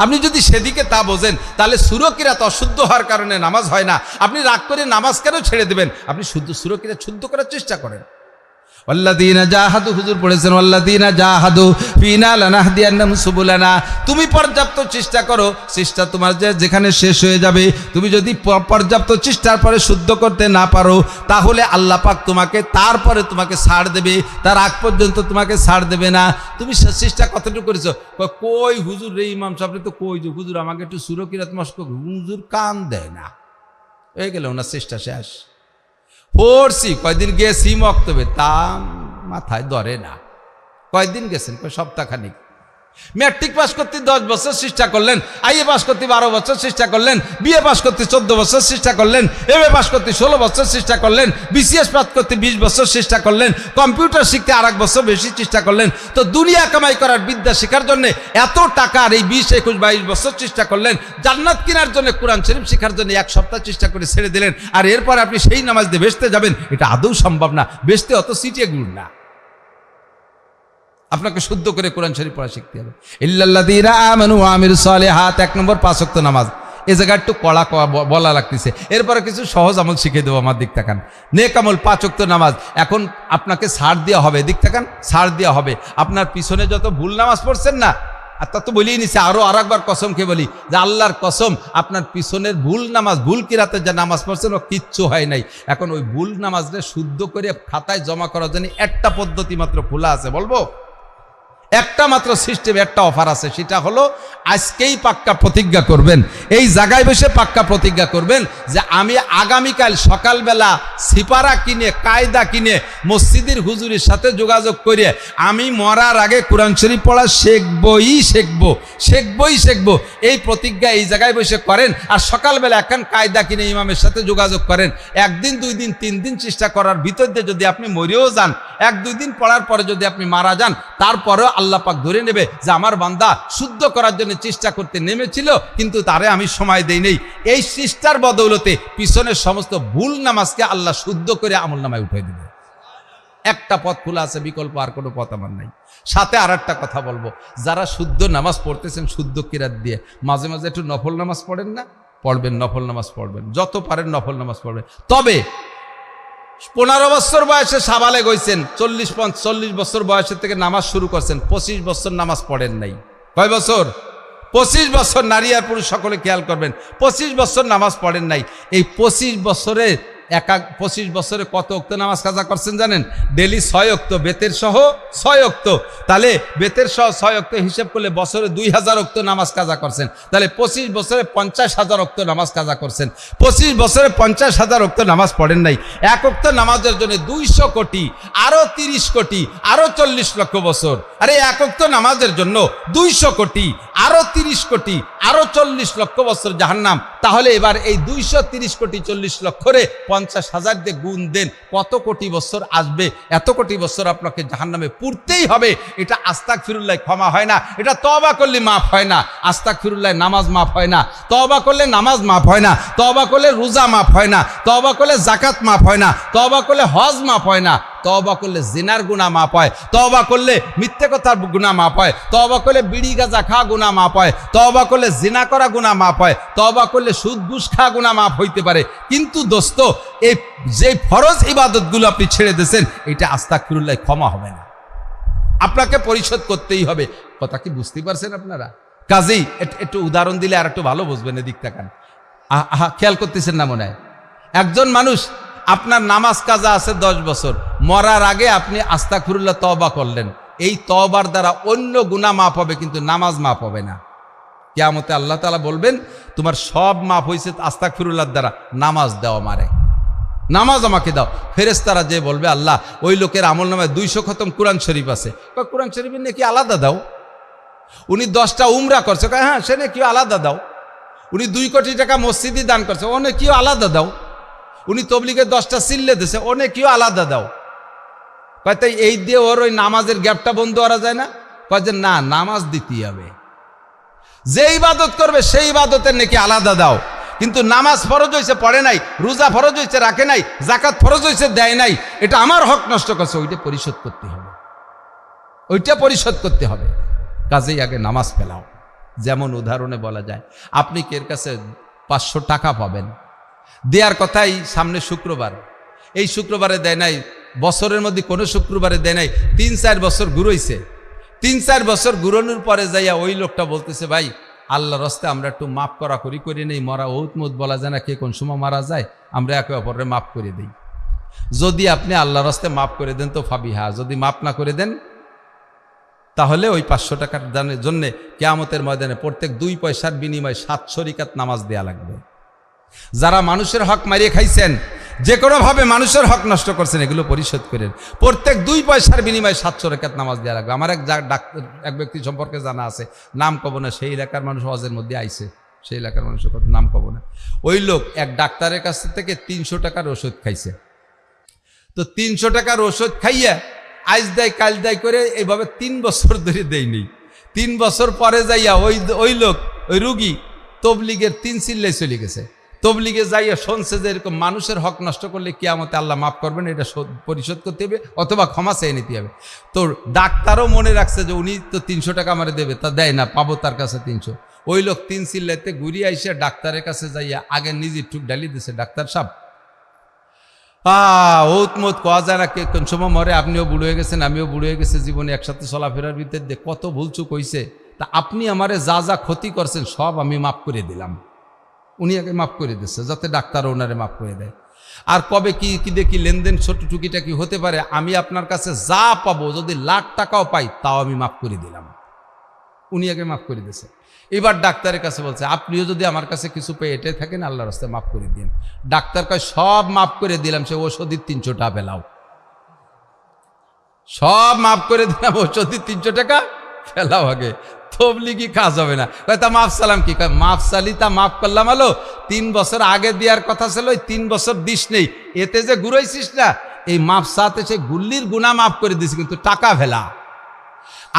আপনি যদি সেদিকে তা বোঝেন তাহলে সুরকিরাত অশুদ্ধ হওয়ার কারণে নামাজ হয় না। আপনি রাগ করে নামাজ কেন ছেড়ে দেবেন? আপনি শুদ্ধ সুরকিরাত শুদ্ধ করার চেষ্টা করেন। ওয়াল্লাযীনা জাহাদু, হুজুর পড়েছেন ওয়াল্লাযীনা জাহাদু ফিনা লানাহদিয়ান্নাহুম সুবুলানা। তুমি পর্যাপ্ত চেষ্টা করো, চেষ্টা তোমার যেখানে শেষ হয়ে যাবে, তুমি যদি পর্যাপ্ত চেষ্টার পরে শুদ্ধ করতে না পারো তাহলে আল্লাহ পাক তোমাকে তারপরে তোমাকে ছাড় দেবে, তার আগ পর্যন্ত তোমাকে ছাড় দেবে না। তুমি চেষ্টা কতটুকু করেছো? কই হুজুর রে ইমাম সাহেব তো কই যে হুজুর আমাকে একটু সুরকিরাত মস্ক, হুজুর কান দেয় না, হয়ে গেল ওনার চেষ্টা শেষ। পড়ছি কয়দিন গেছি মক্তবে, তা মাথায় ধরে না। কয়দিন গেছেন? সপ্তাহখানিক। ম্যাট্রিক পাস করতে 10 বছর চেষ্টা করলেন, আইএ পাস করতে 12 বছর চেষ্টা করলেন, বিএ পাস করতে 14 বছর চেষ্টা করলেন, এমএ পাস করতে 16 বছর চেষ্টা করলেন, বিসিএস পাস করতে 20 বছর চেষ্টা করলেন, কম্পিউটার শিখতে 1 বছর বেশি চেষ্টা করলেন। তো দুনিয়া কামাই করার বিদ্যা শেখার জন্য এত টাকা আর এই 20, 21, 22 বছর চেষ্টা করলেন। জান্নাত কেনার জন্য, কোরআন শরীফ শেখার জন্য 1 সপ্তাহ চেষ্টা করে ছেড়ে দিলেন। আর এরপর আপনি সেই নামাজ দিয়ে বেসতে যাবেন? এটা আদৌ সম্ভব না। বেসতে অত সিটিয়ে গুণ না, আপনাকে শুদ্ধ করে কোরআন শরীফ পড়া শিখতে হবে। ইল্লাল্লাযীনা আমানু ওয়া আমিলুস সালিহাত, 1 নম্বর 5 ওয়াক্ত নামাজ। এই জায়গা একটু কড়া বলা লাগতেছে, এরপরে কিছু সহজ আমল শিখে দেবো। আমার দিক তাকান, নেক আমল 5 ওয়াক্ত নামাজ। এখন আপনাকে ছাড় দেওয়া হবে, দিক তাকান, ছাড় দেওয়া হবে। আপনার পিছনে যত ভুল নামাজ পড়ছেন না, আর তা তো বলেই নিছে, আরো আরেকবার কসম খেয়ে বলি যে আল্লাহর কসম, আপনার পিছনের ভুল নামাজ, ভুল কিরাতে যে নামাজ পড়ছেন ও কিচ্ছু হয় নাই। এখন ওই ভুল নামাজটা শুদ্ধ করে খাতায় জমা করার জন্য একটা পদ্ধতি মাত্র খোলা আছে, বলবো? একটা মাত্র সিস্টেম, একটা অফার আছে, সেটা হলো আজকেই পাক্কা প্রতিজ্ঞা করবেন, এই জায়গায় বসে পাক্কা প্রতিজ্ঞা করবেন যে আমি আগামীকাল সকালবেলা সিপারা কিনে কায়দা কিনে মসজিদের হুজুরের সাথে যোগাযোগ করে আমি মরার আগে কোরআন শরীফ পড়া শিখবই। এই প্রতিজ্ঞা এই জায়গায় বসে করেন, আর সকালবেলা এখন কায়দা কিনে ইমামের সাথে যোগাযোগ করেন। একদিন, 2 দিন, 3 দিন চেষ্টা করার ভিতর দিয়ে যদি আপনি মরেও যান, 1-2 দিন পড়ার পরে যদি আপনি মারা যান, তারপরেও আল্লাহ পাক ধরে নেবে যে আমার বান্দা শুদ্ধ করার জন্য চেষ্টা করতে নেমেছিল, কিন্তু তারে আমি সময় দেই নেই। এই চেষ্টার বদৌলতে পিছনের সমস্ত ভুল নামাজকে আল্লাহ শুদ্ধ করে আমলনামায় উঠাই দেবে। একটা পথ খোলা আছে, বিকল্প আর কোনো পথ আমার নাই। সাথে আর একটা কথা বলবো, যারা শুদ্ধ নামাজ পড়তেছেন শুদ্ধ কিরাত দিয়ে, মাঝে মাঝে একটু নফল নামাজ পড়েন না, পড়বেন, নফল নামাজ পড়বেন, যত পারেন নফল নামাজ পড়বেন। তবে 15 বছর বয়সে সাবালেগ হয়েছেন, 40 বছর বয়সের থেকে নামাজ শুরু করছেন, 25 বছর নামাজ পড়েন নাই। কয় বছর? 25 বছর। নারী আর পুরুষ সকলে খেয়াল করবেন, 25 বছর নামাজ পড়েন নাই। এই 25 বছরে 25 বছরে কত ওয়াক্ত নামাজ কাজা করছেন জানেন? ডেলি 6 ওয়াক্ত, বেতের সহ 6 ওয়াক্ত। তাহলে বেতের সহ 6 ওয়াক্ত হিসেব করলে বছরে 2000 ওয়াক্ত নামাজ কাজা করছেন। তাহলে 25 বছরে 50,000 ওয়াক্ত নামাজ কাজা করছেন। 25 বছরে 50,000 ওয়াক্ত নামাজ পড়েন নাই। এক ওয়াক্ত নামাজের জন্য 200 কোটি, আরো 30 কোটি, আরো 40 লক্ষ বছর। আরে এক ওয়াক্ত নামাজের জন্য 200 কোটি, আরো 30 কোটি, আরো 40 লক্ষ বছর জাহান্নাম। তাহলে এবার এই 230 কোটি 40 লক্ষরে 50,000 দিয়ে গুণ দেন, কত কোটি বছর আসবে? এত কোটি বছর আপনাকে জাহান্নামে পুরতেই হবে। এটা আস্তাগফিরুল্লাহ ক্ষমা হয় না, এটা তওবা করলে মাফ হয় না। আস্তাগফিরুল্লাহ নামাজ মাফ হয় না, তওবা করলে নামাজ মাফ হয় না, তওবা করলে রোজা মাফ হয় না, তওবা করলে যাকাত মাফ হয় না, তওবা করলে হজ মাফ হয় না, তওবা করলে জিনার গুনাহ মাফ হয়, তওবা করলে মিথ্যে কথার গুনাহ মাফ হয়, তওবা করলে বিড়ি গাঁজা খাওয়া গুনাহ মাফ হয়, তওবা করলে জিনা করা গুনাহ মাফ হয়, তওবা করলে সুদ ঘুষ খাওয়া গুনাহ মাফ হইতে পারে। কিন্তু দোস্ত, এই যে ফরজ ইবাদতগুলো আপনি ছেড়ে দিয়েছেন, এটা আস্তাগফিরুল্লাহ ক্ষমা হবে না, আপনাকে পরিশোধ করতেই হবে। কথা কি বুঝতে পারছেন আপনারা? কাজেই একটু উদাহরণ দিলে আর একটু ভালো বুঝবেন। এদিক তাকান, খেয়াল করতেছেন না মনে হয়? একজন মানুষ, আপনার নামাজ কাজা আছে 10 বছর, মরার আগে আপনি আস্তাগফিরুল্লাহ তওবা করলেন, এই তওবার দ্বারা অন্য গুনাহ মাফ হবে, কিন্তু নামাজ মাফ হবে না। কিয়ামতে আল্লাহ তাআলা বলবেন তোমার সব মাফ হয়েছে আস্তাগফিরুল্লাহর দ্বারা, নামাজ দাও আমারে, নামাজ আমাকে দাও। ফেরেশতারা যে বলবে আল্লাহ ওই লোকের আমলনামায় 200 খতম কোরআন শরীফ আছে, কোরআন শরীফের নাকি আলাদা দাও। উনি 10টা উমরা করছে, হ্যাঁ সে নাকি আলাদা দাও। উনি 2 কোটি টাকা মসজিদে দান করছে, ও নাকি আলাদা দাও। উনি তবলিগের 10টা সিল্লে দিছে, ও নাকিও আলাদা দাও। কয় তাই এই দিয়ে ওর ওই নামাজের গ্যাপটা বন্ধ করা যায় না? কয় যে না, নামাজ দিতেই হবে, যে ইবাদত করবে সেই ইবাদতের নাকি আলাদা দাও। কিন্তু নামাজ ফরজ হয়েছে পড়ে নাই, রোজা ফরজ হয়েছে রাখে নাই, যাকাত ফরজ হয়েছে দেয় নাই, এটা আমার হক নষ্ট করছে, ওইটা পরিশোধ করতে হবে, ওইটা পরিশোধ করতে হবে। কাজেই আগে নামাজ ফেলাও। যেমন উদাহরণে বলা যায়, আপনি এর কাছে 500 টাকা পাবেন, দেওয়ার কথাই সামনে শুক্রবার, এই শুক্রবারে দেয় নাই, বছরের মধ্যে কোনো শুক্রবারে দেয় নাই, 3-4 বছর ঘুরইছে। 3-4 বছর ঘুরানোর পরে যাইয়া ওই লোকটা বলতেছে ভাই আল্লাহর রাস্তায় আমরা একটু মাফ করি নেই, মরা ঔত বলা যায় না, কে কোন সময় মারা যায়, আমরা একে অপরের মাফ করে দিই। যদি আপনি আল্লাহর রাস্তায় মাফ করে দেন তো ফাবিহা, যদি মাফ না করে দেন তাহলে ওই 500 টাকার দানের জন্য কিয়ামতের ময়দানে প্রত্যেক 2 পয়সার বিনিময়ে 700 রাকাত নামাজ দেয়া লাগবে। যারা মানুষের হক মারিয়ে খাইছেন, যে কোনোভাবে মানুষের হক নষ্ট করছেন, এগুলো পরিশোধ করেন। প্রত্যেক 2 পয়সার বিনিময়ে 700 রাকাত নামাজ দেওয়া লাগবে। আমার এক ব্যক্তি সম্পর্কে জানা আছে, নাম কব না, সেই এলাকার মানুষ হজের মধ্যে আইছে, সেই এলাকার মানুষের কথা নাম কব না। ওই লোক এক ডাক্তারের কাছ থেকে 300 টাকার ওষুধ খাইছে। তো 300 টাকার ওষুধ খাইয়া আজ দেয় কাল দেয় করে এইভাবে 3 বছর ধরে দেয়নি। 3 বছর পরে যাইয়া ওই লোক, ওই রুগী তবলিগের 3 চিল্লাই চলে গেছে। তবলিগে যাইয়া শুনছে যে এরকম মানুষের হক নষ্ট করলে কিয়ামতে আল্লাহ মাফ করবেন, এটা পরিশোধ করতে হবে অথবা ক্ষমা চেয়ে নিতে হবে। তো ডাক্তারও মনে রাখছে যে উনি তো 300 টাকা আমারে দেবে, তা দেয় না, পাবো তার কাছে 300। ওই লোক 3 চিল্লাইতে ঘুরিয়ে আইসে ডাক্তারের কাছে যাইয়া আগে নিজে টুক ডালি দিছে, ডাক্তার সাহেব ওতমত কোয়া যায় না, কে কোন সময় মরে, আপনিও বুড়ো হয়ে গেছেন, আমিও বুড়ো হয়ে গেছে, জীবনে একসাথে চলাফেরার ভিতরে দিয়ে কত ভুলচুক হয়েছে, তা আপনি আমারে যা যা ক্ষতি করছেন সব আমি মাফ করে দিলাম। উনি আগে মাফ করে দিচ্ছে যাতে ডাক্তার ওনারে মাফ করে দেয়। আর কবে কি কি দেখি লেনদেন ছোট টুকিটাকি হতে পারে, আমি আপনার কাছে যা পাবো যদি লাখ টাকাও পাই তাও আমি মাফ করে দিলাম। উনি আগে মাফ করে দিয়েছে। এবার ডাক্তারের কাছে বলছে আপনিও যদি আমার কাছে কিছু পেয়ে এটাই থাকেন আল্লাহর রাস্তায় মাফ করে দিন। ডাক্তার কয় সব মাফ করে দিলাম, সে ওষুধের 300 টাকা পেলাও। সব মাফ করে দিলাম, ওষুধের 300 টাকা ফেলাও আগে, তবলিগি কাজ হবে না। তা মাফ সালাম কি কয়, মাফ সালি তা মাফ করলাম আলো, 3 বছর আগে দেওয়ার কথা ছিল, ওই 3 বছর দিস নেই, এতে যে ঘুরাইছিস না, এই মাফ সাথে সে গুল্লির গুনাহ মাফ করে দিস, কিন্তু টাকা ফেলা।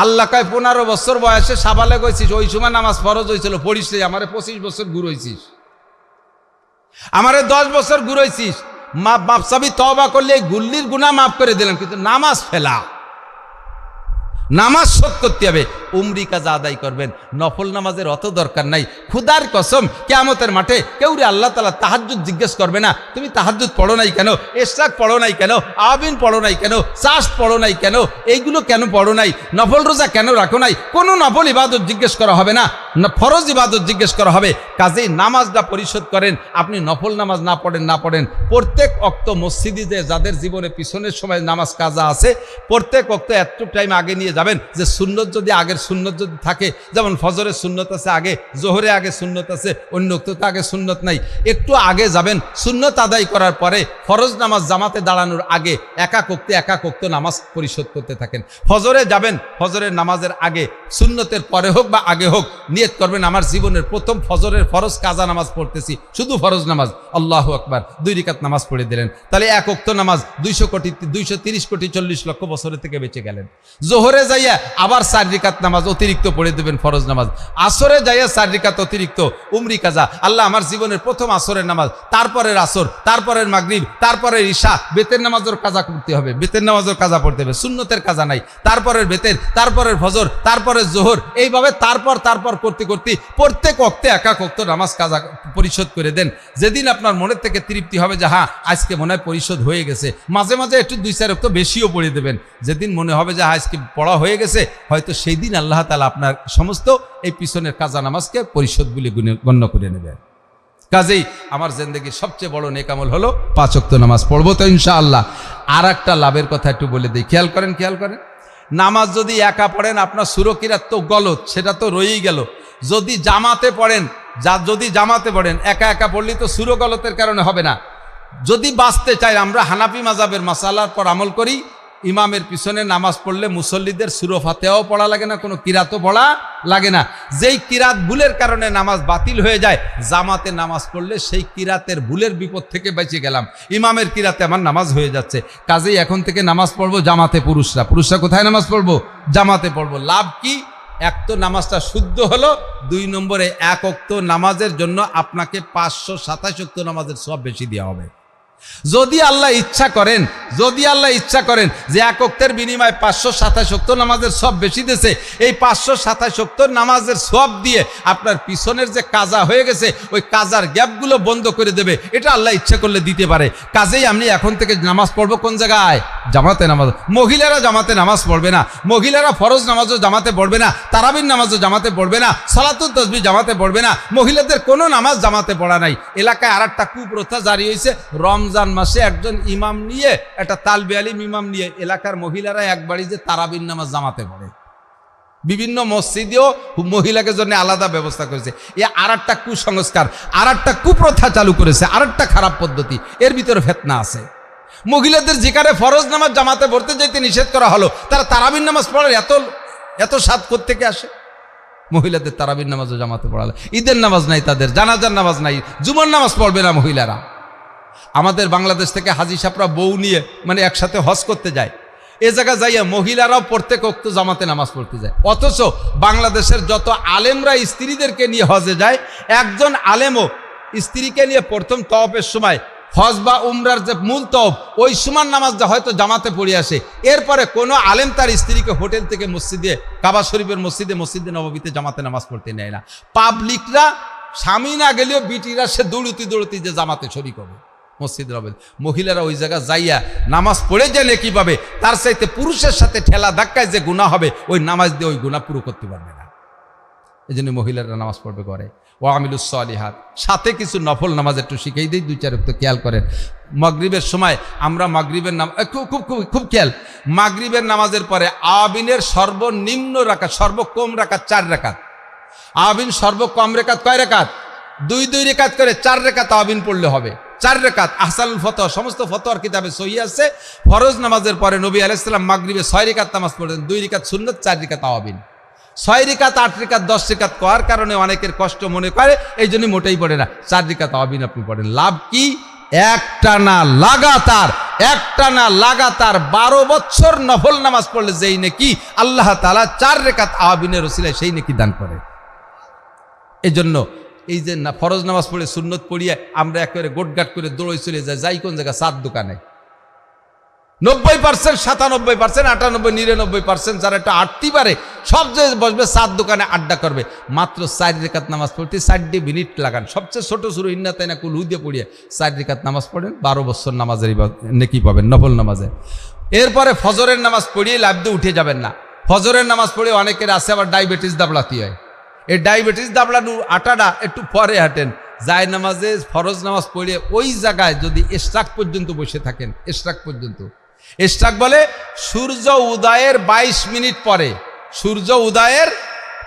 আল্লাহ কয় 15 বছর বয়সে সাবালে গেছিস, ওই সময় নামাজ ফরজ হয়েছিল, পড়িস নেই, আমারে 25 বছর ঘুরাইছিস, আমারে 10 বছর ঘুরাইছিস, মাফ চাবি তওবা করলে এই গুল্লির গুনাহ মাফ করে দিলাম, কিন্তু নামাজ ফেলা, নামাজ শোধ করতে হবে। উমরি কাজা আদায় করবেন, নফল নামাজের অত দরকার নাই। খুদার কসম কিয়ামতের মাঠে কেউ রে আল্লাহ তাআলা তাহাজ্জুদ জিজ্ঞেস করবে না, তুমি তাহাজ্জুদ পড়ো নাই কেন, ইশরাক পড়ো নাই কেন, আবিন পড়ো নাই কেন, চাষ পড়ো নাই কেন, এইগুলো কেন পড়ো নাই, নফল রোজা কেন রাখো নাই, কোনো নফল ইবাদত জিজ্ঞেস করা হবে না, ফরজ ইবাদত জিজ্ঞেস করা হবে। কাজেই নামাজটা পরিশোধ করেন। আপনি নফল নামাজ না পড়েন, প্রত্যেক ওয়াক্ত মসজিদে যে যাদের জীবনে পিছনের সময় নামাজ কাজা আছে, প্রত্যেক ওয়াক্ত এত টাইম আগে নিয়ে যাবেন যে সুন্নত যদি আগের সুন্নত যদি থাকে, যেমন ফজরের সুন্নত আছে আগে, জোহরে আগে সুন্নত আছে, অন্য ওয়াক্ততে আগে সুন্নত নাই, একটু আগে যাবেন। সুন্নত আদায় করার পরে ফরজ নামাজ জামাতে দাঁড়ানোর আগে একাক ওয়াক্ত নামাজ পরিশোধ করতে থাকেন। ফজরে যাবেন, ফজরের নামাজের আগে, সুন্নতের পরে হোক বা আগে হোক, নিয়ত করবেন আমার জীবনের প্রথম ফজরের ফরজ কাজা নামাজ পড়তেছি, শুধু ফরজ নামাজ, আল্লাহু আকবার, 2 রাকাত নামাজ পড়ে দিলেন। তাহলে এক ওয়াক্ত নামাজ 230 কোটি 40 লক্ষ বছরের থেকে বেঁচে গেলেন। জোহরে যাইয়া আবার 4 রাকাত নামাজ অতিরিক্ত পড়ে দেবেন, ফরজ নামাজ। আসরে যাইয়া 4 রাকাত অতিরিক্ত উমরি কাজা। আল্লাহ আমার জীবনের প্রথম আসরের নামাজ, তারপরের আসর, তারপরের মাগরিব, তারপরের ঈশা, বেতের নামাজের কাজা করতে হবে, বেতের নামাজের কাজা পড়তে হবে, সুন্নতের কাজা নাই, তারপরের বেতের, তারপরের ফজর, তারপরের জোহর, এইভাবে তারপর করতে করতে প্রত্যেক ওয়াক্তে একাক ওয়াক্ত নামাজ কাজা পরিশোধ করে দেন। যেদিন আপনার মনের থেকে তৃপ্তি হবে যে হ্যাঁ আজকে মনে হয় পরিশোধ হয়ে গেছে, মাঝে মাঝে একটু 2-4 ওয়াক্ত বেশিও পড়ে দেবেন। যেদিন মনে হবে যে আজকে পড়া হয়ে গেছে, হয়তো সেই দিন আল্লাহ তাআলা আপনার সমস্ত এই পিছনের কাজা নামাজকে পরিশোধ বলে গণ্য করে নেবেন। কাজেই আমার জিন্দেগির সবচেয়ে বড় নেক আমল হলো 5 ওয়াক্ত নামাজ পড়বো তো ইনশাআল্লাহ। আর একটা লাভের কথা একটু বলে দিই, খেয়াল করেন। নামাজ যদি একা পড়েন আপনার সুরকিরাত তো গলত, সেটা তো রয়েই গেল। যদি জামাতে পড়েন, একা একা পড়লে তো সুর গলতের কারণে হবে না। যদি বাঁচতে চাই, আমরা হানাফি মাযহাবের মাসালার পর আমল করি, ইমামের পিছনে নামাজ পড়লে মুসল্লিদের সূরা ফাতিহাও পড়া লাগে না, কোনো কিরাতও পড়া লাগে না। যেই কিরাত ভুলের কারণে নামাজ বাতিল হয়ে যায়, জামাতে নামাজ পড়লে সেই কিরাতের ভুলের বিপদ থেকে বেঁচে গেলাম, ইমামের কিরাতে আমার নামাজ হয়ে যাচ্ছে। কাজেই এখন থেকে নামাজ পড়বো জামাতে। পুরুষরা কোথায় নামাজ পড়বো? জামাতে পড়বো। লাভ কি? এক তো নামাজটা শুদ্ধ হলো, 2 নম্বরে 1 ওয়াক্ত নামাজের জন্য আপনাকে 527 ওয়াক্ত নামাজের সওয়াব বেশি দেওয়া হবে। যদি আল্লাহ ইচ্ছা করেন যে 1 ওয়াক্তের বিনিময়ে 527 ওয়াক্ত নামাজের সওয়াব বেশি দিয়েছে, এই 527 ওয়াক্ত নামাজের সওয়াব দিয়ে আপনার পিছনের যে কাজা হয়ে গেছে ওই কাজার গ্যাপগুলো বন্ধ করে দেবে। এটা আল্লাহ ইচ্ছা করলে দিতে পারে। কাজেই আমি এখন থেকে নামাজ পড়বো কোন জায়গায়? জামাতে নামাজ। মহিলারা জামাতে নামাজ পড়বে না, মহিলারা ফরজ নামাজও জামাতে পড়বে না, তারাবির নামাজও জামাতে পড়বে না, সালাতুত তাসবিহ জামাতে পড়বে না, মহিলাদের কোনো নামাজ জামাতে পড়া নাই। এলাকায় আরেকটা কুপ্রথা জারি হয়েছে, রমজান মাসে একজন ইমাম নিয়ে, একটা তালবে আলিম ইমাম নিয়ে এলাকার মহিলারা একবারই যে তারাবির নামাজ জামাতে পড়ে। বিভিন্ন মসজিদেও মহিলাকে জন্য আলাদা ব্যবস্থা করেছে। আর একটা কুসংস্কার, আর একটা কুপ্রথা চালু করেছে, আর একটা খারাপ পদ্ধতি, এর ভিতরে ফিতনা আছে। মহিলাদের যেখানে ফরজ নামাজ জামাতে পড়তে যেতে নিষেধ করা হলো, তারা তারাবির নামাজ পড়ার এত স্বাদ কোত্থেকে আসে? মহিলাদের তারাবির নামাজও জামাতে পড়ালো, ঈদের নামাজ নাই, তাদের জানাজার নামাজ নাই, জুমার নামাজ পড়বে না মহিলারা। আমাদের বাংলাদেশ থেকে হাজি সাহেবরা বউ নিয়ে একসাথে হজ করতে যায়, এ জায়গা যাইয়া মহিলারাও প্রত্যেক ওয়াক্ত জামাতে নামাজ পড়তে যায়। অথচ বাংলাদেশের যত আলেমরা স্ত্রীদেরকে নিয়ে হজে যায়, একজন আলেমও স্ত্রীকে নিয়ে প্রথম তওয়াফের সময়, হজ বা উমরার যে মূল তওয়াফ, ওই সময় নামাজটা হয়তো জামাতে পড়ে আসে। এরপরে কোনো আলেম তার স্ত্রীকে হোটেল থেকে মসজিদে, কাবা শরীফের মসজিদে নববীতে জামাতে নামাজ পড়তে নেয় না। পাবলিকরা, স্বামী না গেলেও বিটিরা সে দৌড়তি যে জামাতে শরীক হবে মসজিদ নববী। মহিলারা ওই জায়গা যাইয়া নামাজ পড়ে যায় নাকি পাবে, তার চাইতে পুরুষের সাথে ঠেলা ধাক্কায় যে গুনাহ হবে, ওই নামাজ দিয়ে ওই গুনাহ পুরো করতে পারবে না। এই জন্য মহিলারা নামাজ পড়বে করে। ও আমিলুস সালিহাত, সাথে কিছু নফল নামাজ একটু শিখিয়ে দিই, 2-4 ওয়াক্ত খেয়াল করেন। মাগরিবের সময় আমরা মাগরিবের নাম খুব খেয়াল, মাগরিবের নামাজের পরে আবিনের সর্বনিম্ন রাকাত, সর্বকম রাকাত 4 রাকাত। আবিন সর্বকম রাকাত কয় রাকাত? 2 রাকাত করে 4 রাকাত আবিন পড়লে হবে। 4 রাকাত আহসানুল ফতোয়া, সমস্ত ফতোয়ার কিতাবে সহিহ আছে। ফরজ নামাজের পরে নবী আলাইহিস সালাম মাগরিবে 6 রাকাত নামাজ পড়েন, 2 রাকাত সুন্নাত, 4 রাকাত আবিন। 6 রাকাত, 8 রাকাত, 10 রাকাত করার কারণে অনেকের কষ্ট মনে করে, এই জন্য মোটেই পড়ে না। 4 রাকাত আবিন আপনি পড়েন, লাভ কি? একটানা লাগাতার 12 বছর নফল নামাজ পড়লে যেই নাকি আল্লাহ তাআলা 4 রাকাত আবিনের ওসিলায় সেই নাকি দান করে। এই জন্য এই যে ফরজ নামাজ পড়ে সুন্নত পড়িয়ে আমরা একেবারে গোটগাট করে দৌড়ে চলে যাই কোন জায়গা? চার দোকানে। 90%, 97%, 98%, 99% যারা একটা আটটি পারে সব যে বসবে 4 দোকানে আড্ডা করবে। মাত্র 4 রাকাত নামাজ পড়তে 4 মিনিট লাগান। সবচেয়ে ছোট শুরু ইন্না তাইনা কুল হুদিয়ে পড়িয়ে 4 রাকাত নামাজ পড়েন, 12 বছর নামাজের নেকি পাবেন নফল নামাজে। এরপরে ফজরের নামাজ পড়িয়ে লাভ দিয়ে উঠে যাবেন না। ফজরের নামাজ পড়ে অনেকের আছে আবার ডায়াবেটিস দাবলাতি হয়। এই ডায়াবেটিস দাবলানো আটাটা একটু পরে হাঁটেন। যায় নামাজে ফরজ নামাজ পড়ে ওই জায়গায় যদি ইশরাক পর্যন্ত বসে থাকেন, ইশরাক পর্যন্ত, ইশরাক বলে সূর্য উদয়ের 22 মিনিট পরে, সূর্য উদয়ের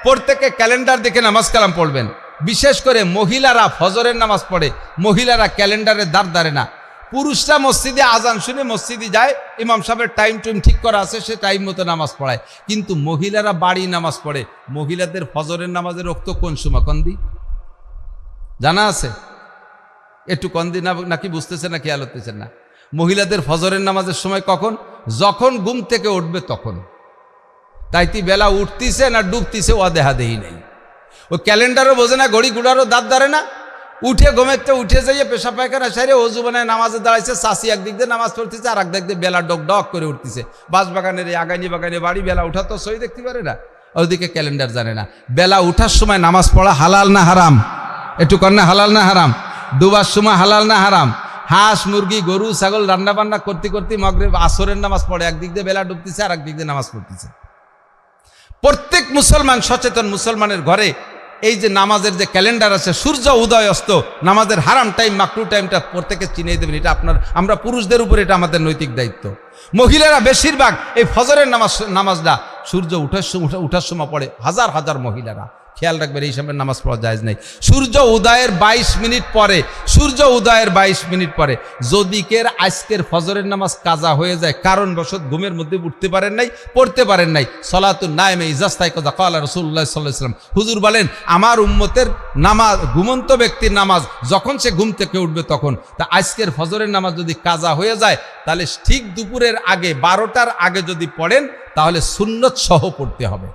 প্রত্যেকে ক্যালেন্ডার দেখে নামাজ কালাম পড়বেন। বিশেষ করে মহিলারা ফজরের নামাজ পড়ে, মহিলারা ক্যালেন্ডারের দ্বার ধারে না। পুরুষরা মসজিদে আজান শুনে মসজিদে যায়, ইমাম সাহেবের টাইম ঠিক করা আছে, সে টাইম মতো নামাজ পড়ায়। কিন্তু মহিলারা বাড়ি নামাজ পড়ে। মহিলাদের ফজরের নামাজের রক্ত কোন সময় কন্দি জানা আছে? একটু কন্দি না নাকি বুঝতেছেন না, খেয়াল হতেছেন না? মহিলাদের ফজরের নামাজের সময় কখন? যখন ঘুম থেকে উঠবে তখন। তাইতি বেলা উঠতিছে না ডুবতিছে ও দেহাদেহি নেই। ও ক্যালেন্ডারও বোঝে না, ঘড়ি গুড়ারও দাঁত ধরে না। উঠে ঘুমেতে উঠে যাইয়ে পেশা পায়খানা সাইরে অজু বানায় নামাজে দাঁড়াইছে, চাষি একদিক দিয়ে নামাজ পড়তেছে, আর একদিক দিয়ে বেলা ডক ডক করে উঠতেছে। বাঁশবাগানের এই আগানি বাগানে বাড়ি, বেলা উঠা তো সই দেখতে পারে না, ওইদিকে ক্যালেন্ডার জানে না। বেলা উঠার সময় নামাজ পড়া হালাল না হারাম? একটু কন্যা হালাল না হারাম? ডুবার সময় হালাল না হারাম? হাঁস মুরগি গরু ছাগল রান্না বান্না করতে করতে মাগরিব আসরের নামাজ পড়ে, একদিক দিয়ে বেলা ডুবতেছে আর একদিক দিয়ে নামাজ পড়তেছে। প্রত্যেক মুসলমান, সচেতন মুসলমানের ঘরে এই যে নামাজের যে ক্যালেন্ডার আছে, সূর্য উদয় অস্ত, নামাজের হারাম টাইম মাকরু টাইমটা প্রত্যেকে চিনিয়ে দেবেন। এটা আমরা পুরুষদের উপর এটা আমাদের নৈতিক দায়িত্ব। মহিলারা বেশিরভাগ এই ফজরের নামাজটা সূর্য উঠার সময় পড়ে, হাজার হাজার মহিলারা। খেয়াল রাখবেন, এই সময় নামাজ পড়া জায়েজ নাই। সূর্য উদয়ের 22 মিনিট পরে, সূর্য উদয়ের 22 মিনিট পরে যদি কের আজকের ফজরের নামাজ কাজা হয়ে যায়, কারণবশত ঘুমের মধ্যে উঠতে পারেন নাই, পড়তে পারেন নাই, সলাতুন নাইমে ইজাস্তাই কাজা ক্বালা রাসূলুল্লাহ সাল্লাল্লাহু আলাইহি ওয়াসাল্লাম, হুজুর বলেন আমার উম্মতের নামাজ, ঘুমন্ত ব্যক্তির নামাজ যখন সে ঘুম থেকে উঠবে তখন। তা আজকের ফজরের নামাজ যদি কাজা হয়ে যায়, তাহলে ঠিক দুপুরের আগে 12টার আগে যদি পড়েন, তাহলে সুন্নত সহ পড়তে হবে।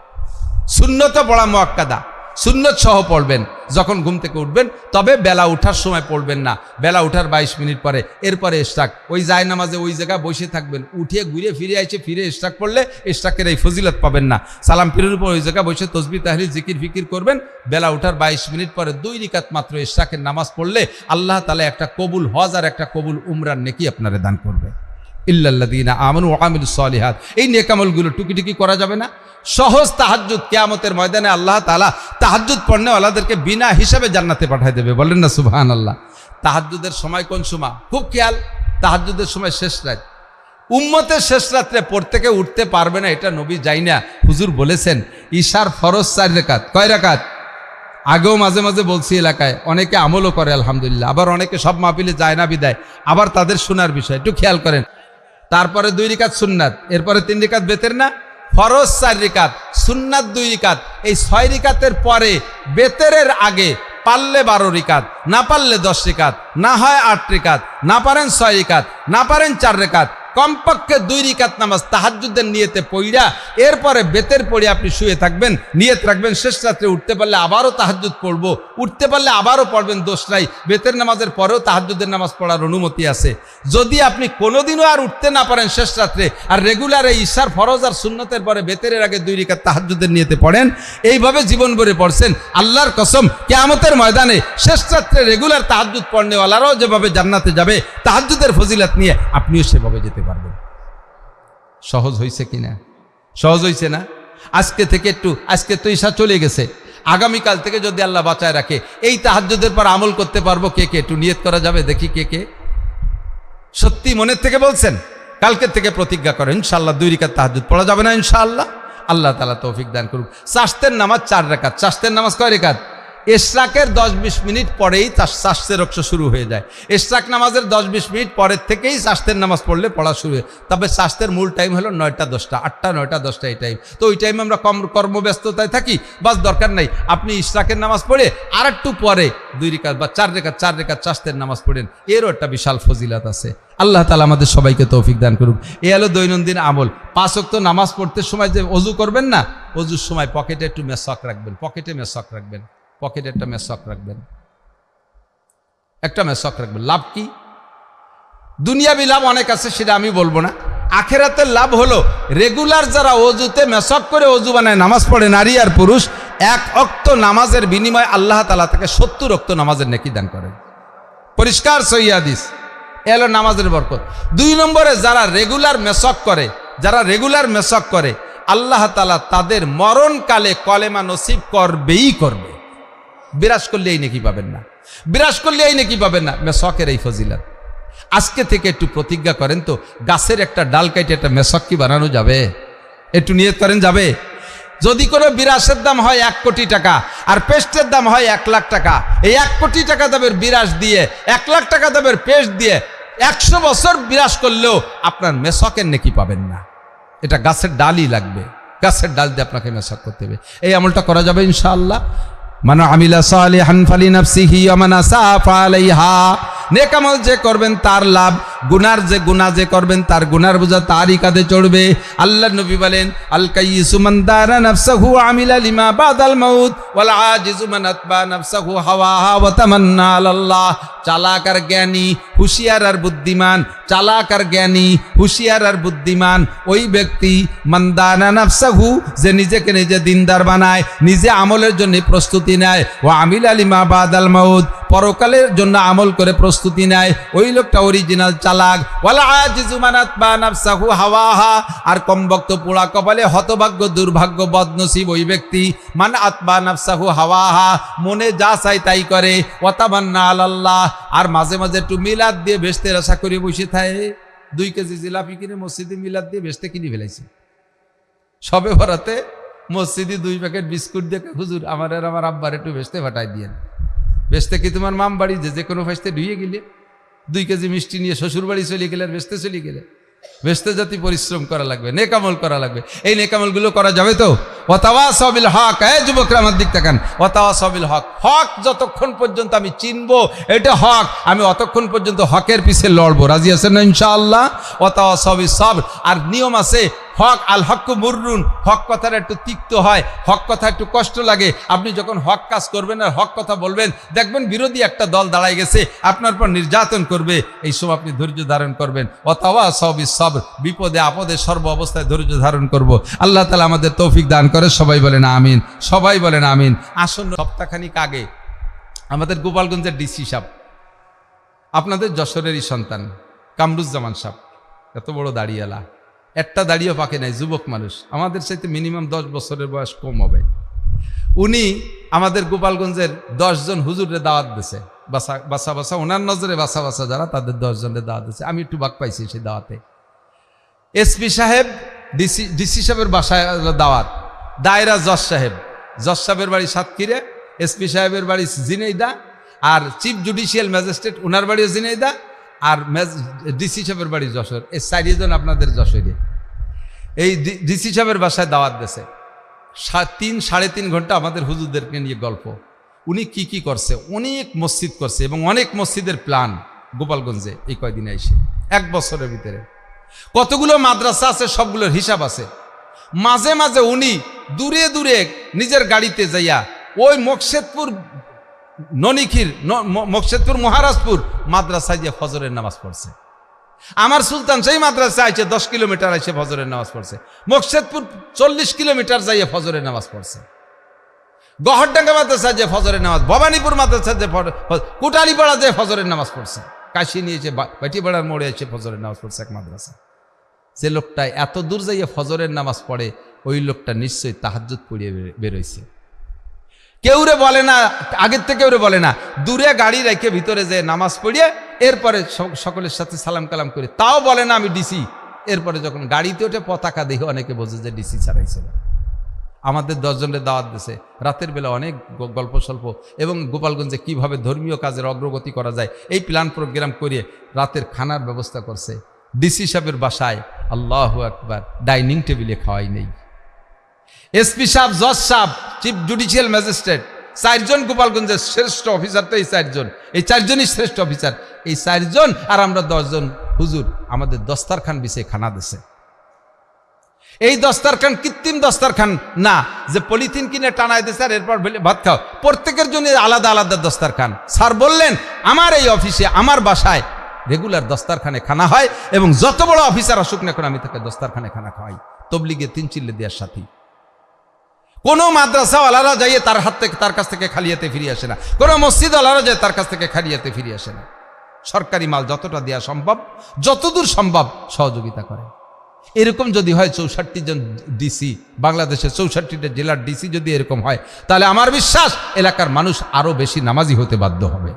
সুন্নত পড়া মুআক্কাদা, সুন্নত সহ পড়বেন যখন ঘুম থেকে উঠবেন। তবে বেলা উঠার সময় পড়বেন না, বেলা উঠার 22 মিনিট পরে। এরপরে ইশরাক, ওই যায় নামাজে ওই জায়গায় বসে থাকবেন, উঠে ঘুরে ফিরে আইসে ফিরে ইশরাক পড়লে ইশরাকের এই ফজিলত পাবেন না। সালাম ফিরের উপর ওই জায়গায় বসে তসবিহ তাহলিল জিকির ফিকির করবেন। বেলা উঠার 22 মিনিট পরে 2 রাকাত মাত্র ইশরাকের নামাজ পড়লে আল্লাহ তাআলা একটা কবুল হজ আর একটা কবুল উমরার নেকি আপনারে দান করবে। ইল্লাল্লাযীনা আমানু ওয়া আমিলুস সালিহাত। এই নেক আমলগুলো টুকিটুকি করা যাবে না? সহজ তাহাজ্জুদ, কিয়ামতের ময়দানে আল্লাহ তাআলা তাহাজ্জুদ পড়নেওয়ালাদেরকে বিনা হিসাবে জান্নাতে পাঠিয়ে দেবে। বলেন না সুবহানাল্লাহ। তাহাজ্জুদের সময় কোন সময়? খুব খেয়াল, তাহাজ্জুদের সময় শেষ রাত। উম্মতের শেষ রাত্রে প্রত্যেকে উঠতে পারবে না, এটা নবী যাই না, হুজুর বলেছেন। ঈশার ফরজ 4 রাকাত। কয় রাকাত? আগেও মাঝে মাঝে বলছি, এলাকায় অনেকে আমলও করে আলহামদুলিল্লাহ, আবার অনেকে সব মাহফিলে যায় না বিদায়, আবার তাদের শোনার বিষয় একটু খেয়াল করেন। তারপরে 2 রাকাত সুন্নাত, এরপরে 3 রাকাত বেতের না, ফরজ 4 রাকাত, সুন্নাত 2 রাকাত। এই 6 রাকাতের পরে বেতেরের আগে পারলে 12 রাকাত, না পারলে 10 রাকাত, না হয় 8 রাকাত, না পারেন 6 রাকাত, না পারেন 4 রাকাত, কমপক্ষে 2 রাকাত নামাজ তাহাজ্জুদের নিয়তে পড়া, এরপরে বেতের পড়ে আপনি শুয়ে থাকবেন, নিয়ত রাখবেন শেষ রাত্রে উঠতে পারলে আবারও তাহাজ্জুদ পড়বো, উঠতে পারলে আবারও পড়বেন, দোষ নাই। বেতের নামাজের পরেও তাহাজ্জুদের নামাজ পড়ার অনুমতি আছে। যদি আপনি কোনোদিনও আর উঠতে না পারেন শেষ রাত্রে, আর রেগুলার এই ঈশার ফরজ আর সুন্নতের পরে বেতের আগে 2 রাকাত তাহাজ্জুদের নিয়তে পড়েন, এইভাবে জীবন ভরে পড়ছেন, আল্লাহর কসম কিয়ামতের ময়দানে শেষ রাত্রে রেগুলার তাহাজ্জুদ পড়নেওয়ালারাও যেভাবে জান্নাতে যাবে, তাহাজ্জুদের ফজিলত নিয়ে আপনিও সেভাবে যেতে পারবেন। সহজ হয়েছে কিনা? সহজ হয়েছে না? আজকে থেকে একটু, আজকে তো ঈশা চলে গেছে, আগামীকাল থেকে যদি আল্লাহ বাঁচায় রাখে এই তাহাজ্জুদের পর আমল করতে পারবো কে কে? একটু নিয়ত করা যাবে, দেখি কে কে সত্যি মনের থেকে বলছেন। কালকের থেকে প্রতিজ্ঞা করেন ইনশাআল্লাহ 2 রাকাত তাহাজ্জুদ পড়া যাবে না ইনশাআল্লাহ। আল্লাহ তাআলা তৌফিক দান করুক। চাশতের নামাজ 4 রাকাত। চাশতের নামাজ কয় রাকাত? ইশরাকের 10-20 মিনিট পরেই চাষতের রক্ত শুরু হয়ে যায়। ইশরাক নামাজের 10-20 মিনিট পরের থেকেই চাষতের নামাজ পড়লে পড়া শুরু হয়। তবে চাষতের মূল টাইম হলো 9টা-10টা, 8টা 9টা 10টা এই টাইম। তো ওই টাইমে আমরা কর্মব্যস্ততায় থাকি, বাস দরকার নাই আপনি ইশরাকের নামাজ পড়ে আর একটু পরে 2 রাকাত বা 4 রাকাত চাষতের নামাজ পড়েন, এরও একটা বিশাল ফজিলাত আছে। আল্লাহ তাআলা আমাদের সবাইকে তৌফিক দান করুক। এ হলো দৈনন্দিন আমল। 5 ওয়াক্ত নামাজ পড়তে সময় যে ওযু করবেন না, ওযুর সময় পকেটে একটু মেসওয়াক রাখবেন, পকেটে একটা মেসওয়াক রাখবেন, একটা মেসওয়াক রাখবেন। লাভ কি? দুনিয়াবি লাভ অনেক আছে, সেটা আমি বলবো না। আখেরাতের লাভ হলো রেগুলার যারা ওযুতে মেসওয়াক করে ওযু বানায় নামাজ পড়ে, নারী আর পুরুষ, 1 ওয়াক্ত নামাজের বিনিময়ে আল্লাহ তাআলা তাকে 70 ওয়াক্ত নামাজের নেকি দান করেন। পরিষ্কার সহিহ হাদিস। এলো নামাজের বরকত। 2 নম্বরে যারা রেগুলার মেসওয়াক করে আল্লাহ তাআলা তাদের মরণকালে কলেমা নসিব করবেই করবে। বিরাজ করলে এই নেকি পাবেন না, মেসওয়াকের এই ফজিলত। আজকে থেকে একটু প্রতিজ্ঞা করেন তো, গাছের একটা ডাল কাটে একটা মেসওয়াক কি বানানো যাবে? একটু নিয়ত করেন, যাবে? যদি কোনো বিরাসের দাম হয় 1 কোটি টাকা আর পেস্টের দাম হয় 1 লাখ টাকা, এই 1 কোটি টাকা দামের বিরাস দিয়ে 1 লাখ টাকা দামের পেস্ট দিয়ে 100 বছর বিরাস করলেও আপনার মেসওয়াকের নেকি পাবেন না। এটা গাছের ডালই লাগবে, গাছের ডাল দিয়ে আপনাকে মেসওয়াক করতে হবে। এই আমলটা করা যাবে ইনশাআল্লাহ। মান আমিলা সালিহান ফালিনাফসিহি ওয়া মান আসাআ ফালাইহা। নেক আমল যে করবেন তার লাভ, গুনাহ যে করবেন তার গুনার বোঝা তারই কাঁধে চড়বে। আল্লাহর নবী বলেন, আল কাইয়িসু মান দারা নাফসাহু ওয়া আমিলা লিমা বাদাল মাউত ওয়াল আজিজু মান আতবা নাফসাহু হাওয়াহা ওয়া তামান্না আলাল্লাহ। চালাক আর জ্ঞানী, হুঁশিয়ার আর বুদ্ধিমান ওই ব্যক্তি, মান দারা নাফসাহু, যে নিজেকে নিজে দিনদার বানায়, নিজে আমলের জন্য প্রস্তুতি নেয়, ওয়া আমিলা লিমা বাদাল মাউত, পরকালের জন্য আমল করে প্রস্তুতি নেয়, ওই লোকটা অরিজিনাল চালাক। ওয়ালা আজিজু মান আতবা নাফসাহু হাওয়াহা, আর কমবক্ত পোড়া কপালে হতভাগ্য দুর্ভাগ্য বদনসিব ওই ব্যক্তি, মান আতবা নাফসাহু হাওয়াহা, মনে যা চাই তাই করে, ওয়া তামান্না আলাল্লাহ, আর মাঝে মাঝে একটু মিলাদ দিয়ে বেহেশতের আশা করে বসে থাকে। 2 কেজি জিলাপি কিনে মসজিদে মিলাদ দিয়ে বেহেশতে কিনে ফেলাইছে। সবে বরাতে মসজিদে 2 প্যাকেট বিস্কুট দিয়ে, হুজুর আমার আর আমার আব্বার একটু বেহেশতে পাঠাই দিয়েন। বেচতে কি তোমার মাম বাড়ি যে কোনো ফাইসতে ঢুয়ে গেলে? 2 কেজি মিষ্টি নিয়ে শ্বশুর বাড়ি চলে গেলে আর বেচতে চলে গেলে? বেচতে জাতি পরিশ্রম করা লাগবে, নেকামল করা লাগবে। এই নেকামলগুলো করা যাবে তো? ওয়াতাওয়াসাউ বিল হক। যুবকরা আমার দিক তাকান, ওয়াতাওয়াসাউ বিল হক। হক যতক্ষণ পর্যন্ত আমি চিনবো এটা হক, আমি অতক্ষণ পর্যন্ত হকের পিছে লড়বো। রাজি আছেন না ইনশাআল্লাহ? ওয়াতাওয়াসাউ বিস সাবর। আর নিয়ম আছে, হক আল হক্কু মুররুন, হক কথাটা একটু তিক্ত হয়, হক কথা একটু কষ্ট লাগে। আপনি যখন হক কাজ করবেন আর হক কথা বলবেন, দেখবেন বিরোধী একটা দল দাঁড়ায় গেছে, আপনার পর নির্যাতন করবে, এই সব আপনি ধৈর্য ধারণ করবেন। ওয়াতাওয়াসাউ বিস সাবর, বিপদে আপদে সর্ব অবস্থায় ধৈর্য ধারণ করব। আল্লাহ তাআলা আমাদের তৌফিক দান করে। সবাই বলেন আমিন, সবাই বলেন আমিন। আসন্ন সপ্তাহখানিক আগে আমাদের গোপালগঞ্জের ডিসি সাহেব, আপনাদের যশোরেরই সন্তান, কামরুজ্জামান সাহেব, এত বড় দাড়িওয়ালা, একটা দাড়িও পাকে নাই, যুবক মানুষ, আমাদের চাইতে মিনিমাম 10 বছরের বয়স কম হবে। উনি আমাদের গোপালগঞ্জের 10 জন হুজুরে দাওয়াত দিয়েছে, বাসা ওনার নজরে বাসা যারা, তাদের 10 জনের দাওয়াত দিয়েছে। আমি একটু বাক পাইছি সেই দাওয়াতে। এসপি সাহেব, ডিসি সাহেবের বাসায় দাওয়াত, দায়রা জজ সাহেবের বাড়ি সাতক্ষীরা, এসপি সাহেবের বাড়ি ঝিনাইদহ, আর চিফ জুডিশিয়াল ম্যাজিস্ট্রেট ওনার বাড়িও ঝিনাইদহ, আর ডিসি সাহেবের বাড়ি যশোর। এই 4 জন আপনাদের যশোরে। এই ডিসি সাহেবের বাসায় দাওয়াত দিয়েছে। 3-3.5 ঘন্টা আমাদের হুজুরদেরকে নিয়ে গল্প। উনি কি করছে, অনেক মসজিদ করছে এবং অনেক মসজিদের প্ল্যান গোপালগঞ্জে এই কয়দিনে এসে, 1 বছরের ভিতরে কতগুলো মাদ্রাসা আছে সবগুলোর হিসাব আছে। মাঝে মাঝে উনি দূরে দূরে নিজের গাড়িতে যাইয়া ওই মকসেদপুর মহারাজপুর মাদ্রাসায় গিয়ে ফজরের নামাজ পড়ছে। আমার সুলতান সেই মাদ্রাসায় আছে 10 কিলোমিটার এসে ফজরের নামাজ পড়ছে। মকসেদপুর 40 কিলোমিটার যাইয়ে ফজরের নামাজ পড়ছে। গহরডাঙ্গা মাদ্রাসায় যে ফজরের নামাজ, ভবানীপুর মাদ্রাসায় যে, কুটালিপাড়া যে ফজরের নামাজ পড়ছে, কাশি নিয়েছে বাটিপাড়ার মোড়ে এসে ফজরের নামাজ পড়ছে এক মাদ্রাসা। যে লোকটা এত দূর যাইয়ে ফজরের নামাজ পড়ে, ওই লোকটা নিশ্চয়ই তাহাজ্জুদ পড়িয়ে বেরোইছে। কেউরে বলে না, আগের থেকে কেউরে বলে না, দূরে গাড়ি রেখে ভিতরে যে নামাজ পড়িয়ে এরপরে সকলের সাথে সালাম কালাম করে, তাও বলে না আমি ডিসি। এরপরে যখন গাড়িতে ওঠে পতাকা দেখে অনেকে বোঝে যে ডিসি ছাড়াইছিল। আমাদের 10 জনের দাওয়াত দিয়েছে, রাতের বেলা অনেক গল্প স্বল্প এবং গোপালগঞ্জে কিভাবে ধর্মীয় কাজের অগ্রগতি করা যায় এই প্ল্যান প্রোগ্রাম করিয়ে রাতের খানার ব্যবস্থা করছে। ডিসি সাহেবের বাসায় আল্লাহু আকবার ডাইনিং টেবিলে খাওয়াই নেই। এসপি সাহেব, জজ সাহেব, চিফ জুডিশিয়াল ম্যাজিস্ট্রেট, 4 জন গোপালগঞ্জের শ্রেষ্ঠ অফিসার। তো এই 4 জন, এই 4 জনই শ্রেষ্ঠ অফিসার। এই 4 জন আর আমরা 10 জন হুজুর আমাদের দস্তারখান বিছিয়ে খানা দিছে। এই দস্তারখান কৃত্রিম দস্তারখান না যে পলিথিন কিনে টানায় দিছে আর এরপর ভাত খাও। প্রত্যেকের জন্য আলাদা আলাদা দস্তারখান। স্যার বললেন আমার এই অফিসে, আমার বাসায় রেগুলার দস্তারখানে খানা হয় এবং যত বড় অফিসার আসুক না কেন আমি তাকে দস্তারখানে খানা খাওয়াই, তবলিগে 3 চিল্লে দেওয়ার সাথে। কোনো মাদ্রাসাওয়ালারা যাইয়ে তার কাছ থেকে খালিয়াতে ফিরে আসে না, কোনো মসজিদওয়ালারা যায় তার কাছ থেকে খালিয়াতে ফিরে আসে না। সরকারি মাল যতটা দেওয়া সম্ভব, যতদূর সম্ভব সহযোগিতা করে। এরকম যদি হয় 64 জন ডিসি, বাংলাদেশের 64টা জেলার ডিসি যদি এরকম হয়, তাহলে আমার বিশ্বাস এলাকার মানুষ আরো বেশি নামাজি হতে বাধ্য হবে,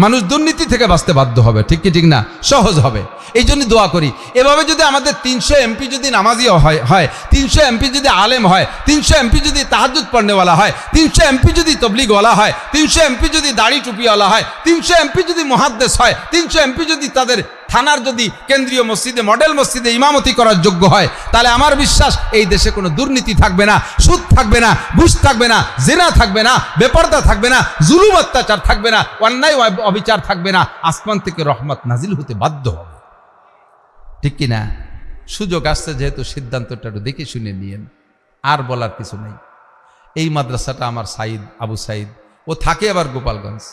মানুষ দুর্নীতি থেকে বাঁচতে বাধ্য হবে। ঠিক কি ঠিক না? সহজ হবে। এই জন্য দোয়া করি এভাবে যদি আমাদের 300 এমপি যদি নামাজি হয়, 300 এমপি যদি আলেম হয়, 300 এমপি যদি তাহাজ্জুদ পড়নেওয়ালা হয়, 300 এমপি যদি তবলিগওয়ালা হয়, 300 এমপি যদি দাড়ি টুপিওয়ালা হয়, 300 এমপি যদি মুহাদ্দিস হয়, 300 এমপি যদি তাদের থানার যদি কেন্দ্রীয় মসজিদে, মডেল মসজিদে ইমামতি করার যোগ্য হয়, তাহলে আমার বিশ্বাস এই দেশে কোনো দুর্নীতি থাকবে না, সুদ থাকবে না, ঘুষ থাকবে না, জিনা থাকবে না, বেপরদা থাকবে না, জুলুম অত্যাচার থাকবে না, অন্যায় অবিচার থাকবে না। আসমান থেকে রহমত নাজিল হতে বাধ্য হবে। ঠিক কিনা? সুযোগ আসছে যেহেতু সিদ্ধান্তটা একটু দেখে শুনে নিয়েন, আর বলার কিছু নেই। এই মাদ্রাসাটা আমার সাইদ, আবু সাইদ, ও থাকে আবার গোপালগঞ্জ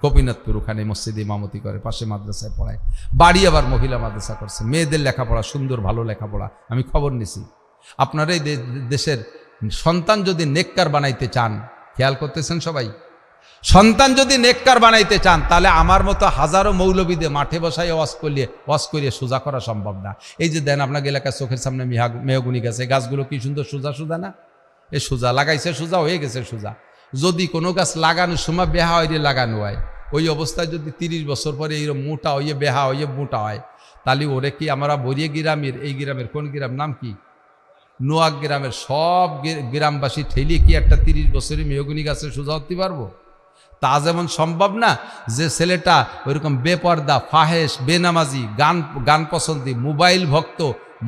গোপীনাথপুর, ওখানে মসজিদে ইমামতি করে, পাশে মাদ্রাসায় পড়ায়, বাড়ি আবার মহিলা মাদ্রাসা করছে। মেয়েদের লেখাপড়া সুন্দর, ভালো লেখাপড়া। আমি খবর নিছি। আপনারা এই দেশের সন্তান যদি নেককার বানাইতে চান, খেয়াল করতেছেন সবাই, সন্তান যদি নেককার বানাইতে চান, তাহলে আমার মতো হাজারো মৌলবীদে মাঠে বসায় ওয়াজ করিয়ে সোজা করা সম্ভব না। এই যে দেন আপনাকে এলাকার চোখের সামনে মেহগুনি গাছে, গাছগুলো কি সুন্দর সোজা সোজা না? এ সোজা লাগাইছে, সোজা হয়ে গেছে সোজা। যদি কোনো গাছ লাগানোর সময় বেহা হয়ে লাগানো হয়, ওই অবস্থায় যদি 30 বছর পরে এইরকম মোটা হইয়ে বেহা হইয়ে মোটা হয়, তাহলে ওরে কি আমরা বরিয়ে গ্রামের, এই গ্রামের কোন গ্রাম নাম কি, নোয়াক গ্রামের সব গ্রামবাসী ঠেলিয়ে কি একটা 30 বছরের মেহগুনি গাছে সোজা হতে পারবো? তা যেমন সম্ভব না যে ছেলেটা ওইরকম বেপর্দা, ফাহেশ, বেনামাজি, গান পছন্দি, মোবাইল ভক্ত,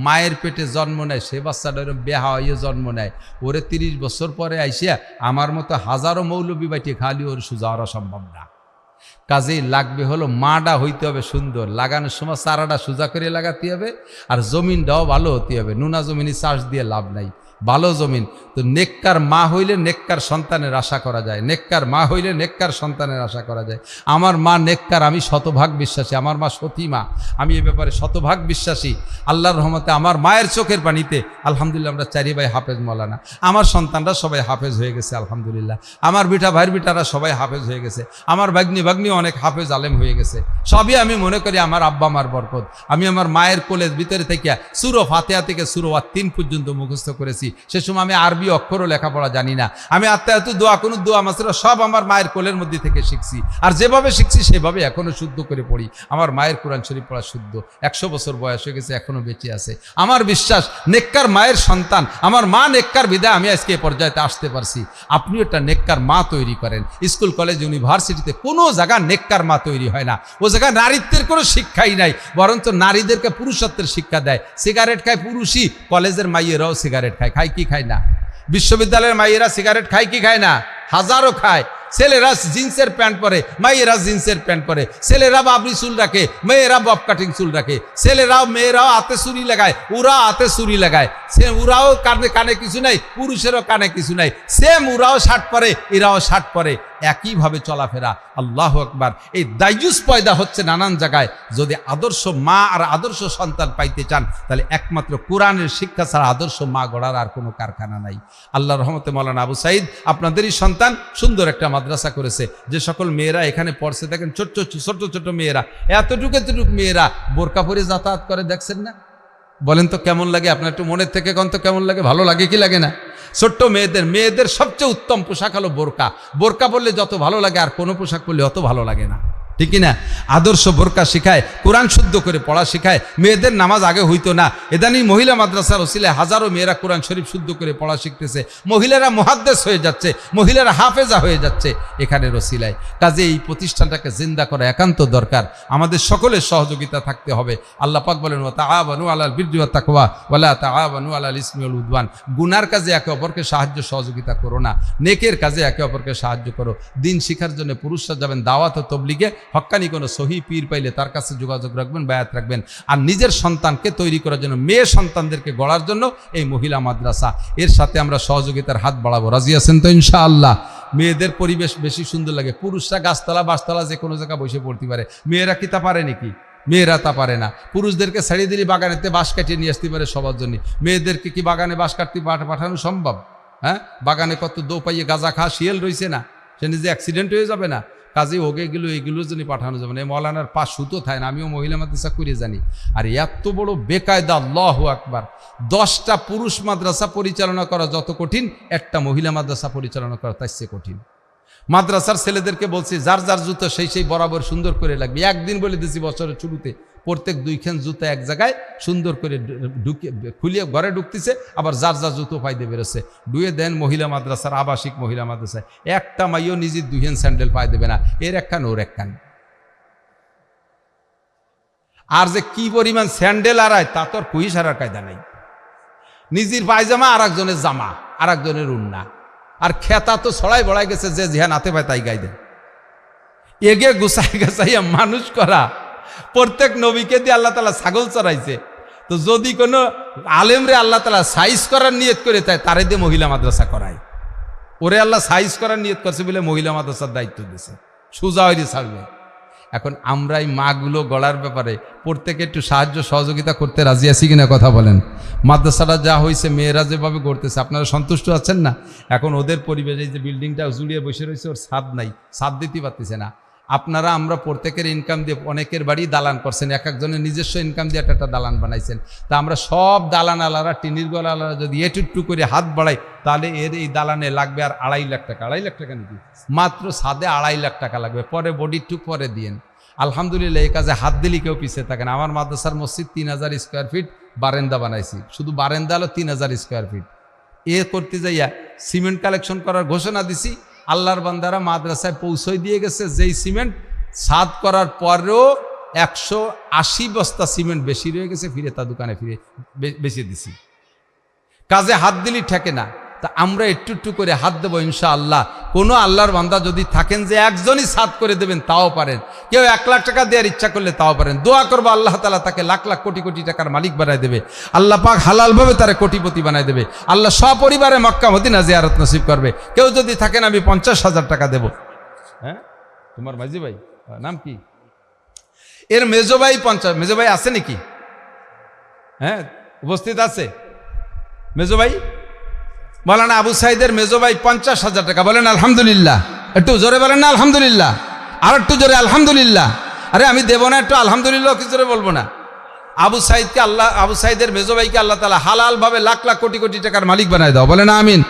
মায়ের পেটে জন্ম নেয়, সে বাচ্চাটা এরকম বেহা হইয়ে জন্ম নেয়, ওরে 30 বছর পরে আইসিয়া আমার মতো হাজারো মৌলবী বাইটে খালি ওর সোজা হওয়া সম্ভব না। কাজেই লাগবে হলো মাটা হইতে হবে সুন্দর, লাগানোর সময় চারাটা সোজা করে লাগাতে হবে, আর জমিনটাও ভালো হতে হবে। নুনা জমিনে চাষ দিয়ে লাভ নাই, ভালো জমিন। তো নেককার মা হইলে নেককার সন্তানের আশা করা যায়, নেককার মা হইলে নেককার সন্তানের আশা করা যায়। আমার মা নেককার, আমি শতভাগ বিশ্বাসী। আমার মা সতী মা, আমি এ ব্যাপারে শতভাগ বিশ্বাসী। আল্লাহর রহমতে আমার মায়ের চোখের পানিতে আলহামদুলিল্লাহ আমরা 4 ভাই হাফেজ মৌলানা, আমার সন্তানরা সবাই হাফেজ হয়ে গেছে আলহামদুলিল্লাহ। আমার বিটা ভাইয়ের বিটারা সবাই হাফেজ হয়ে গেছে, আমার ভাগ্নি অনেক হাফেজ আলেম হয়ে গেছে। সবই আমি মনে করি আমার আব্বা মার বরকত। আমি আমার মায়ের কোলের ভিতরে থেকে সূরা ফাতিহা থেকে সূরা ওয়াত-তিন পর্যন্ত মুখস্থ করেছি। সে সময় আমি আরবি অক্ষরও লেখাপড়া জানি না। আমি আত্মায়াতু দোয়া, কোনো দোয়া মাসরা সব আমার মায়ের কোলের মধ্যে থেকে শিখছি, আর যেভাবে শিখছি সেভাবে এখনো শুদ্ধ করে পড়ি। আমার মায়ের কোরআন শরীফ পড়া শুদ্ধ, 100 বছর বয়স হয়ে গেছে, এখনো বেঁচে আছে। আমার বিশ্বাস নেককার মায়ের সন্তান, আমার মা নেককার বিদায় আমি আজকে এই পর্যায়ে আসতে পারছি। আপনি একটা নেককার মা তৈরি করেন। স্কুল, কলেজ, ইউনিভার্সিটিতে কোনো জায়গা নেককার মা তৈরি হয় না। ও জায়গায় নারীত্বের কোনো শিক্ষাই নাই, বরঞ্চ নারীদেরকে পুরুষত্বের শিক্ষা দেয়। সিগারেট খায় পুরুষই, কলেজের মাইয়েরাও সিগারেট খায়। খায় কি খায় না? বিশ্ববিদ্যালয়ের মাইয়েরা সিগারেট খায় কি খায় না? হাজারো খায়। ছেলেরা জিন্সের প্যান্ট পরে, মাইয়েরা জিন্সের প্যান্ট পরে। ছেলেরা বাবরি চুল রাখে, মেয়েরা বব কাটিং চুল রাখে। ছেলেরাও মেয়েরাও হাতে ছুরি লাগায়, ওরাও হাতে ছুরি লাগায়। ওরাও কানে কিছু নাই, পুরুষেরও কানে কিছু নাই। সেম ওরাও শার্ট পরে, এরাও শার্ট পরে, একইভাবে চলাফেরা। আল্লাহু আকবার। এই দায়ুস পয়দা হচ্ছে নানান জায়গায়। যদি আদর্শ মা আর আদর্শ সন্তান পাইতে চান, তাহলে একমাত্র কোরআনের শিক্ষা ছাড়া আদর্শ মা গড়ার আর কোনো কারখানা নাই। আল্লাহর রহমতে মৌলানা আবু সাইদ আপনাদেরই সন্তান সুন্দর একটা মাদ্রাসা করেছে। যে সকল মেয়েরা এখানে পড়ছে, দেখেন ছোট ছোট মেয়েরা, এতটুকু মেয়েরা বোরকা পরে যাতায়াত করে, দেখছেন না? বলেন তো কেমন লাগে? আপনার একটু মনের থেকে কোন তো কেমন লাগে? ভালো লাগে কি লাগে না? ছোট্ট মেয়েদের সবচেয়ে উত্তম পোশাক হলো বোরকা। বোরকা পরলে যত ভালো লাগে আর কোনো পোশাক পরলে অত ভালো লাগে না, ঠিক না? আদর্শ বোরকা শিখায়, কোরআন শুদ্ধ করে পড়া শিখায়। মেয়েদের নামাজ আগে হইতো না, এদানি মহিলা মাদ্রাসার ওসিলায় হাজারো মেয়েরা কোরআন শরীফ শুদ্ধ করে পড়া শিখতেছে। মহিলারা মুহাদ্দিস হয়ে যাচ্ছে, মহিলারা হাফেজা হয়ে যাচ্ছে এখানের ওসিলায়। কাজে এই প্রতিষ্ঠানটাকে জিন্দা করা একান্ত দরকার। আমাদের সকলের সহযোগিতা থাকতে হবে। আল্লাহ পাক বলেন, ওয়া তাআওয়ানু আলাল বিররি ওয়াত তাকওয়া ওয়া লা তাআওয়ানু আলাল ইসমি ওয়াল উদওয়ান। গুনার কাজে একে অপরকে সাহায্য সহযোগিতা করো না, নেকের কাজে একে অপরকে সাহায্য করো। দিন শিখার জন্য পুরুষরা যাবেন দাওয়াত ও তবলিগে, হক্কানি কোনো সহি পীর পাইলে তার কাছে যোগাযোগ রাখবেন, বায়াত রাখবেন। আর নিজের সন্তানকে তৈরি করার জন্য, মেয়ে সন্তানদেরকে গড়ার জন্য এই মহিলা মাদ্রাসা, এর সাথে আমরা সহযোগিতার হাত বাড়াবো। রাজি আছেন তো ইনশাআল্লাহ? মেয়েদের পরিবেশ বেশি সুন্দর লাগে। পুরুষরা গাছতলা বাসতলা যে কোনো জায়গায় বসে পড়তে পারে, মেয়েরা কি তা পারে নাকি? মেয়েরা তা পারে না। পুরুষদেরকে ছাড়িয়ে দিলে বাগানেতে বাঁশ কাটিয়ে নিয়ে আসতে পারে সবার জন্য, মেয়েদেরকে কি বাগানে বাঁশ কাটতে পাঠানো সম্ভব? হ্যাঁ, বাগানে কত দো পাইয়ে গাঁজা খা শিয়াল রয়েছে না, সে নিজে অ্যাক্সিডেন্ট হয়ে যাবে না? কাজে ওগে এগুলোর জন্য পাঠানো যাবে না। মৌলানার পা সুতো থাকে না, আমিও মহিলা মাদ্রাসা করে জানি। আর এত বড় বেকায়দা, আল্লাহু আকবার, 10টা পুরুষ মাদ্রাসা পরিচালনা করা যত কঠিন, একটা মহিলা মাদ্রাসা পরিচালনা করা তার চেয়ে কঠিন। মাদ্রাসার ছেলেদেরকে বলছি, যার যার জুতো সেই বরাবর সুন্দর করে লাগবে। একদিন বলে দিয়েছি বছরের শুরুতে, প্রত্যেক 2খান জুতো এক জায়গায় সুন্দর করে খুলিয়ে ঘরে ঢুকতেছে, আবার যার যার জুতো পাইতে বেরোচ্ছে। ডুয়ে দেন মহিলা মাদ্রাসার, আবাসিক মহিলা মাদ্রাসায় একটা মাইও নিজের 2খান স্যান্ডেল পাই দেবে না, এর একখান ওর একখান। আর যে কি পরিমাণ স্যান্ডেল আড়ায় তা তোর কুহি সারার কায়দা নাই। নিজের পায়জামা আর একজনের জামা, আর একজনের উন্না, আর খেতা তো ছড়াই বড়াই গেছে, যে জিহা নাতে পায় তাই গাই দেন। এগে গুছাই গেছাইয়া মানুষ করা। প্রত্যেক নবীকে দিয়ে আল্লাহ তাআলা ছাগল চড়াইছে, তো যদি কোনো আলেমরে আল্লাহ তাআলা সাইজ করার নিয়ত করে তারে দিয়ে মহিলা মাদ্রাসা করায়। ওরে আল্লাহ সাইজ করার নিয়ত করছে বলে মহিলা মাদ্রাসার দায়িত্ব দিয়েছে, সোজা হয়ে ছাড়বে। এখন আমরা এই মাগুলো গড়ার ব্যাপারে প্রত্যেকে একটু সাহায্য সহযোগিতা করতে রাজি আছি কিনা কথা বলেন? মাদ্রাসাটা যা হয়েছে, মেয়েরা যেভাবে গড়তেছে, আপনারা সন্তুষ্ট আছেন না? এখন ওদের পরিবেশ, এই যে বিল্ডিংটা জুড়িয়ে বসে রয়েছে, ওর ছাদ নাই, ছাদ দিতে পারতেছে না। আপনারা আমরা প্রত্যেকের ইনকাম দিয়ে, অনেকের বাড়ি দালান করছেন, এক একজনের নিজস্ব ইনকাম দিয়ে একটা দালান বানাইছেন। তা আমরা সব দালান আলারা, টিনির গলা আলারা যদি একটু করে হাত বাড়াই, তাহলে এর এই দালানে লাগবে আর 2.5 লাখ টাকা। 2.5 লাখ টাকা নাকি? মাত্র ছাদে 2.5 লাখ টাকা লাগবে। পরে বডি টুক পরে দিয়েন। আলহামদুলিল্লাহ, এই কাজে হাত দিলে কেউ পিছিয়ে থাকেন। আমার মাদ্রাসার মসজিদ 3000 স্কোয়ার ফিট বারেন্দা বানাইছি, শুধু বারেন্দা হলো 3000 স্কোয়ার ফিট। এ করতে যাইয়া সিমেন্ট কালেকশন করার ঘোষণা দিছি। আল্লাহর বান্দারা মাদ্রাসায় পৌঁছই দিয়ে গেছে। যেই সিমেন্ট ছাদ করার পরেও 180 বস্তা সিমেন্ট বেশি রয়ে গেছে, ফিরে তা দোকানে ফিরে বেশি দিছি। কাজে হাত দিলি ঠেকে না। তা আমরা একটু করে হাত দেবো ইনশাআল্লাহ। কোনো আল্লাহর বান্দা যদি থাকেন যে একজনই ছাদ করে দেবেন, তাও পারেন। কেউ 1 লাখ টাকা দেওয়ার ইচ্ছা করলে তাও পারেন। দোয়া করবো আল্লাহ তাআলা তাকে লাখ লাখ কোটি কোটি টাকার মালিক বানায় দেবে। আল্লাহ পাক হালালভাবে তারে কোটিপতি বানায় দেবে। আল্লাহ সপরিবারে মক্কা মদিনা জিয়ারত নসিব করবে। কেউ যদি থাকেন, আমি 50,000 টাকা দেব। হ্যাঁ, তোমার মাঝি ভাই নাম কি? এর মেজো ভাই 50। মেজো ভাই আছে নাকি? হ্যাঁ, উপস্থিত আছে মেজো ভাই? মাওলানা আবু সাইদের মেজো ভাই 50,000 টাকা। বলেন আলহামদুলিল্লাহ। একটু জোরে বলেন না আলহামদুলিল্লাহ? আর একটু জোরে আলহামদুলিল্লাহ। আরে আমি দেব না একটু আলহামদুলিল্লাহ কি জোরে বলবো না? আবু সাইদের মেজো ভাইকে আল্লাহ তাআলা হালাল ভাবে লাখ লাখ কোটি কোটি টাকার মালিক বানায় দাও। বলেন আমিন।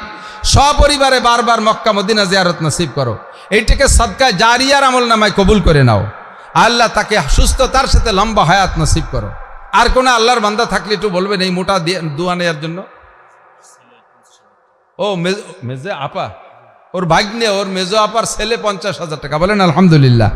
সপরিবারে বারবার মক্কা মদিনা জিয়ারত নসিব করো। এইটাকে সাদকায়ে জারিয়ার আমল নামায় কবুল করে নাও। আল্লাহ তাকে সুস্থতার সাথে লম্বা হায়াত নসিব করো। আর কোন আল্লাহর বান্দা থাকলে একটু বলবেন এই মোটা দোয়া নেওয়ার জন্য। ও মেজো আপা, ওর ভাগ্নে, ওর মেজো আপার ছেলে 50,000 টাকা। বলেন আলহামদুলিল্লাহ।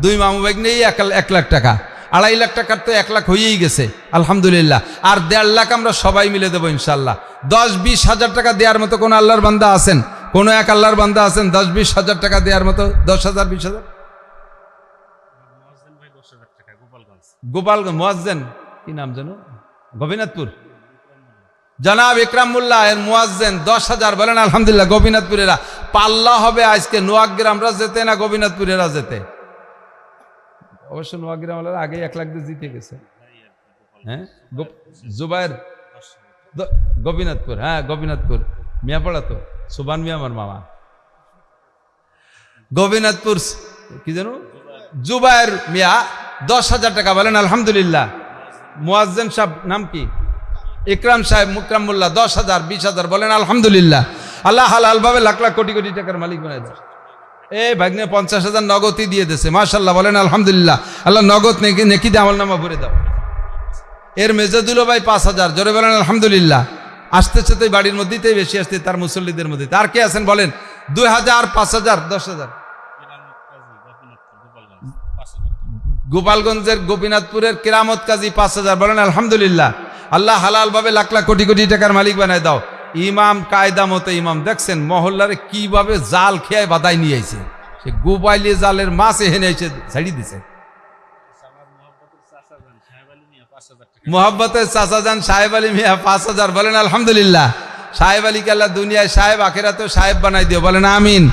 2 মামু ভাগ্নেই 1 লাখ টাকা। 2.5 লাখ টাকার তো 1 লাখ হয়েই গেছে আলহামদুলিল্লাহ। আর 1.5 লাখ আমরা সবাই মিলে দেবো ইনশাল্লাহ। 10-20 হাজার টাকা দেওয়ার মতো কোন আল্লাহর বান্দা আছেন? কোন এক আল্লাহর বান্দা আছেন 10-20 হাজার টাকা দেওয়ার মতো? 10,000 20,000? গোপালগঞ্জ মুয়াজ্জিন কি নাম জানো? গোপীনাথপুর জনাব ইকরাম মোল্লা এর মুয়াজ্জিন 10,000। বলেন আলহামদুলিল্লাহ। গোপীনাথপুরেরা পাল্লা হবে আজকে। নোয়াগ্রামরা যেতে না গোপীনাথপুরেরা যেতে। অবশ্য নোয়াগ্রামরা আগে 1 লাখ দিয়ে জিতে গেছে। হ্যাঁ, জুবাইর গোপীনাথপুর। হ্যাঁ, গোপীনাথপুর মিয়াপাড়া তো সুবান মিয়া আমার মামা। গোপীনাথপুর কি জানো? জুবাইর মিয়া 10,000 টাকা। বলেন আলহামদুলিল্লাহ। মুয়াজ্জিন সাহেব নাম কি? ইকরাম সাহেব, মুকরাম মোল্লা 10,000, 20,000, বলেন আলহামদুলিল্লাহ। আল্লাহ হালাল ভাবে লাখ লাখ কোটি কোটি টাকার মালিক বানায় দেয়। এই ভাগ্নে 50,000 নগদই দিয়ে দিয়েছে, মাশাআল্লাহ, বলেন আলহামদুলিল্লাহ। আল্লাহ নগদ নেকি দিয়ে আমল নামা ভরে দাও। এর মেজাদুল ভাই 5,000, জোরে বলেন আলহামদুলিল্লাহ। আসতেছে তো এই বাড়ির মধ্যেই বেশি আসছে, তার মুসল্লিদের মধ্যে। তার কে আছেন বলেন? 2,000, 5,000, 10,000। গোপালগঞ্জের গোপীনাথপুরের কেরামত কাজী 5,000, বলেন আলহামদুলিল্লাহ। আল্লাহ হালাল ভাবে লাখ লাখ কোটি কোটি টাকার মালিক বানায় দাও। ইমাম কায়দা মতো ইমাম, দেখছেন মহল্লারে কিভাবে জাল খেয়ে বাদায় নিয়ে আইছে, সে গোপাইলে জালের মাছ এনে এসে ছাড়ি দিছে। মোহাব্বতের চাচাজান সাহেব আলী মিয়া 5,000, বলেন আলহামদুলিল্লাহ। সাহেব আলীকে আল্লাহ দুনিয়ায় সাহেব, আখেরাতেও সাহেব বানাই দিও, বলেন আমিন।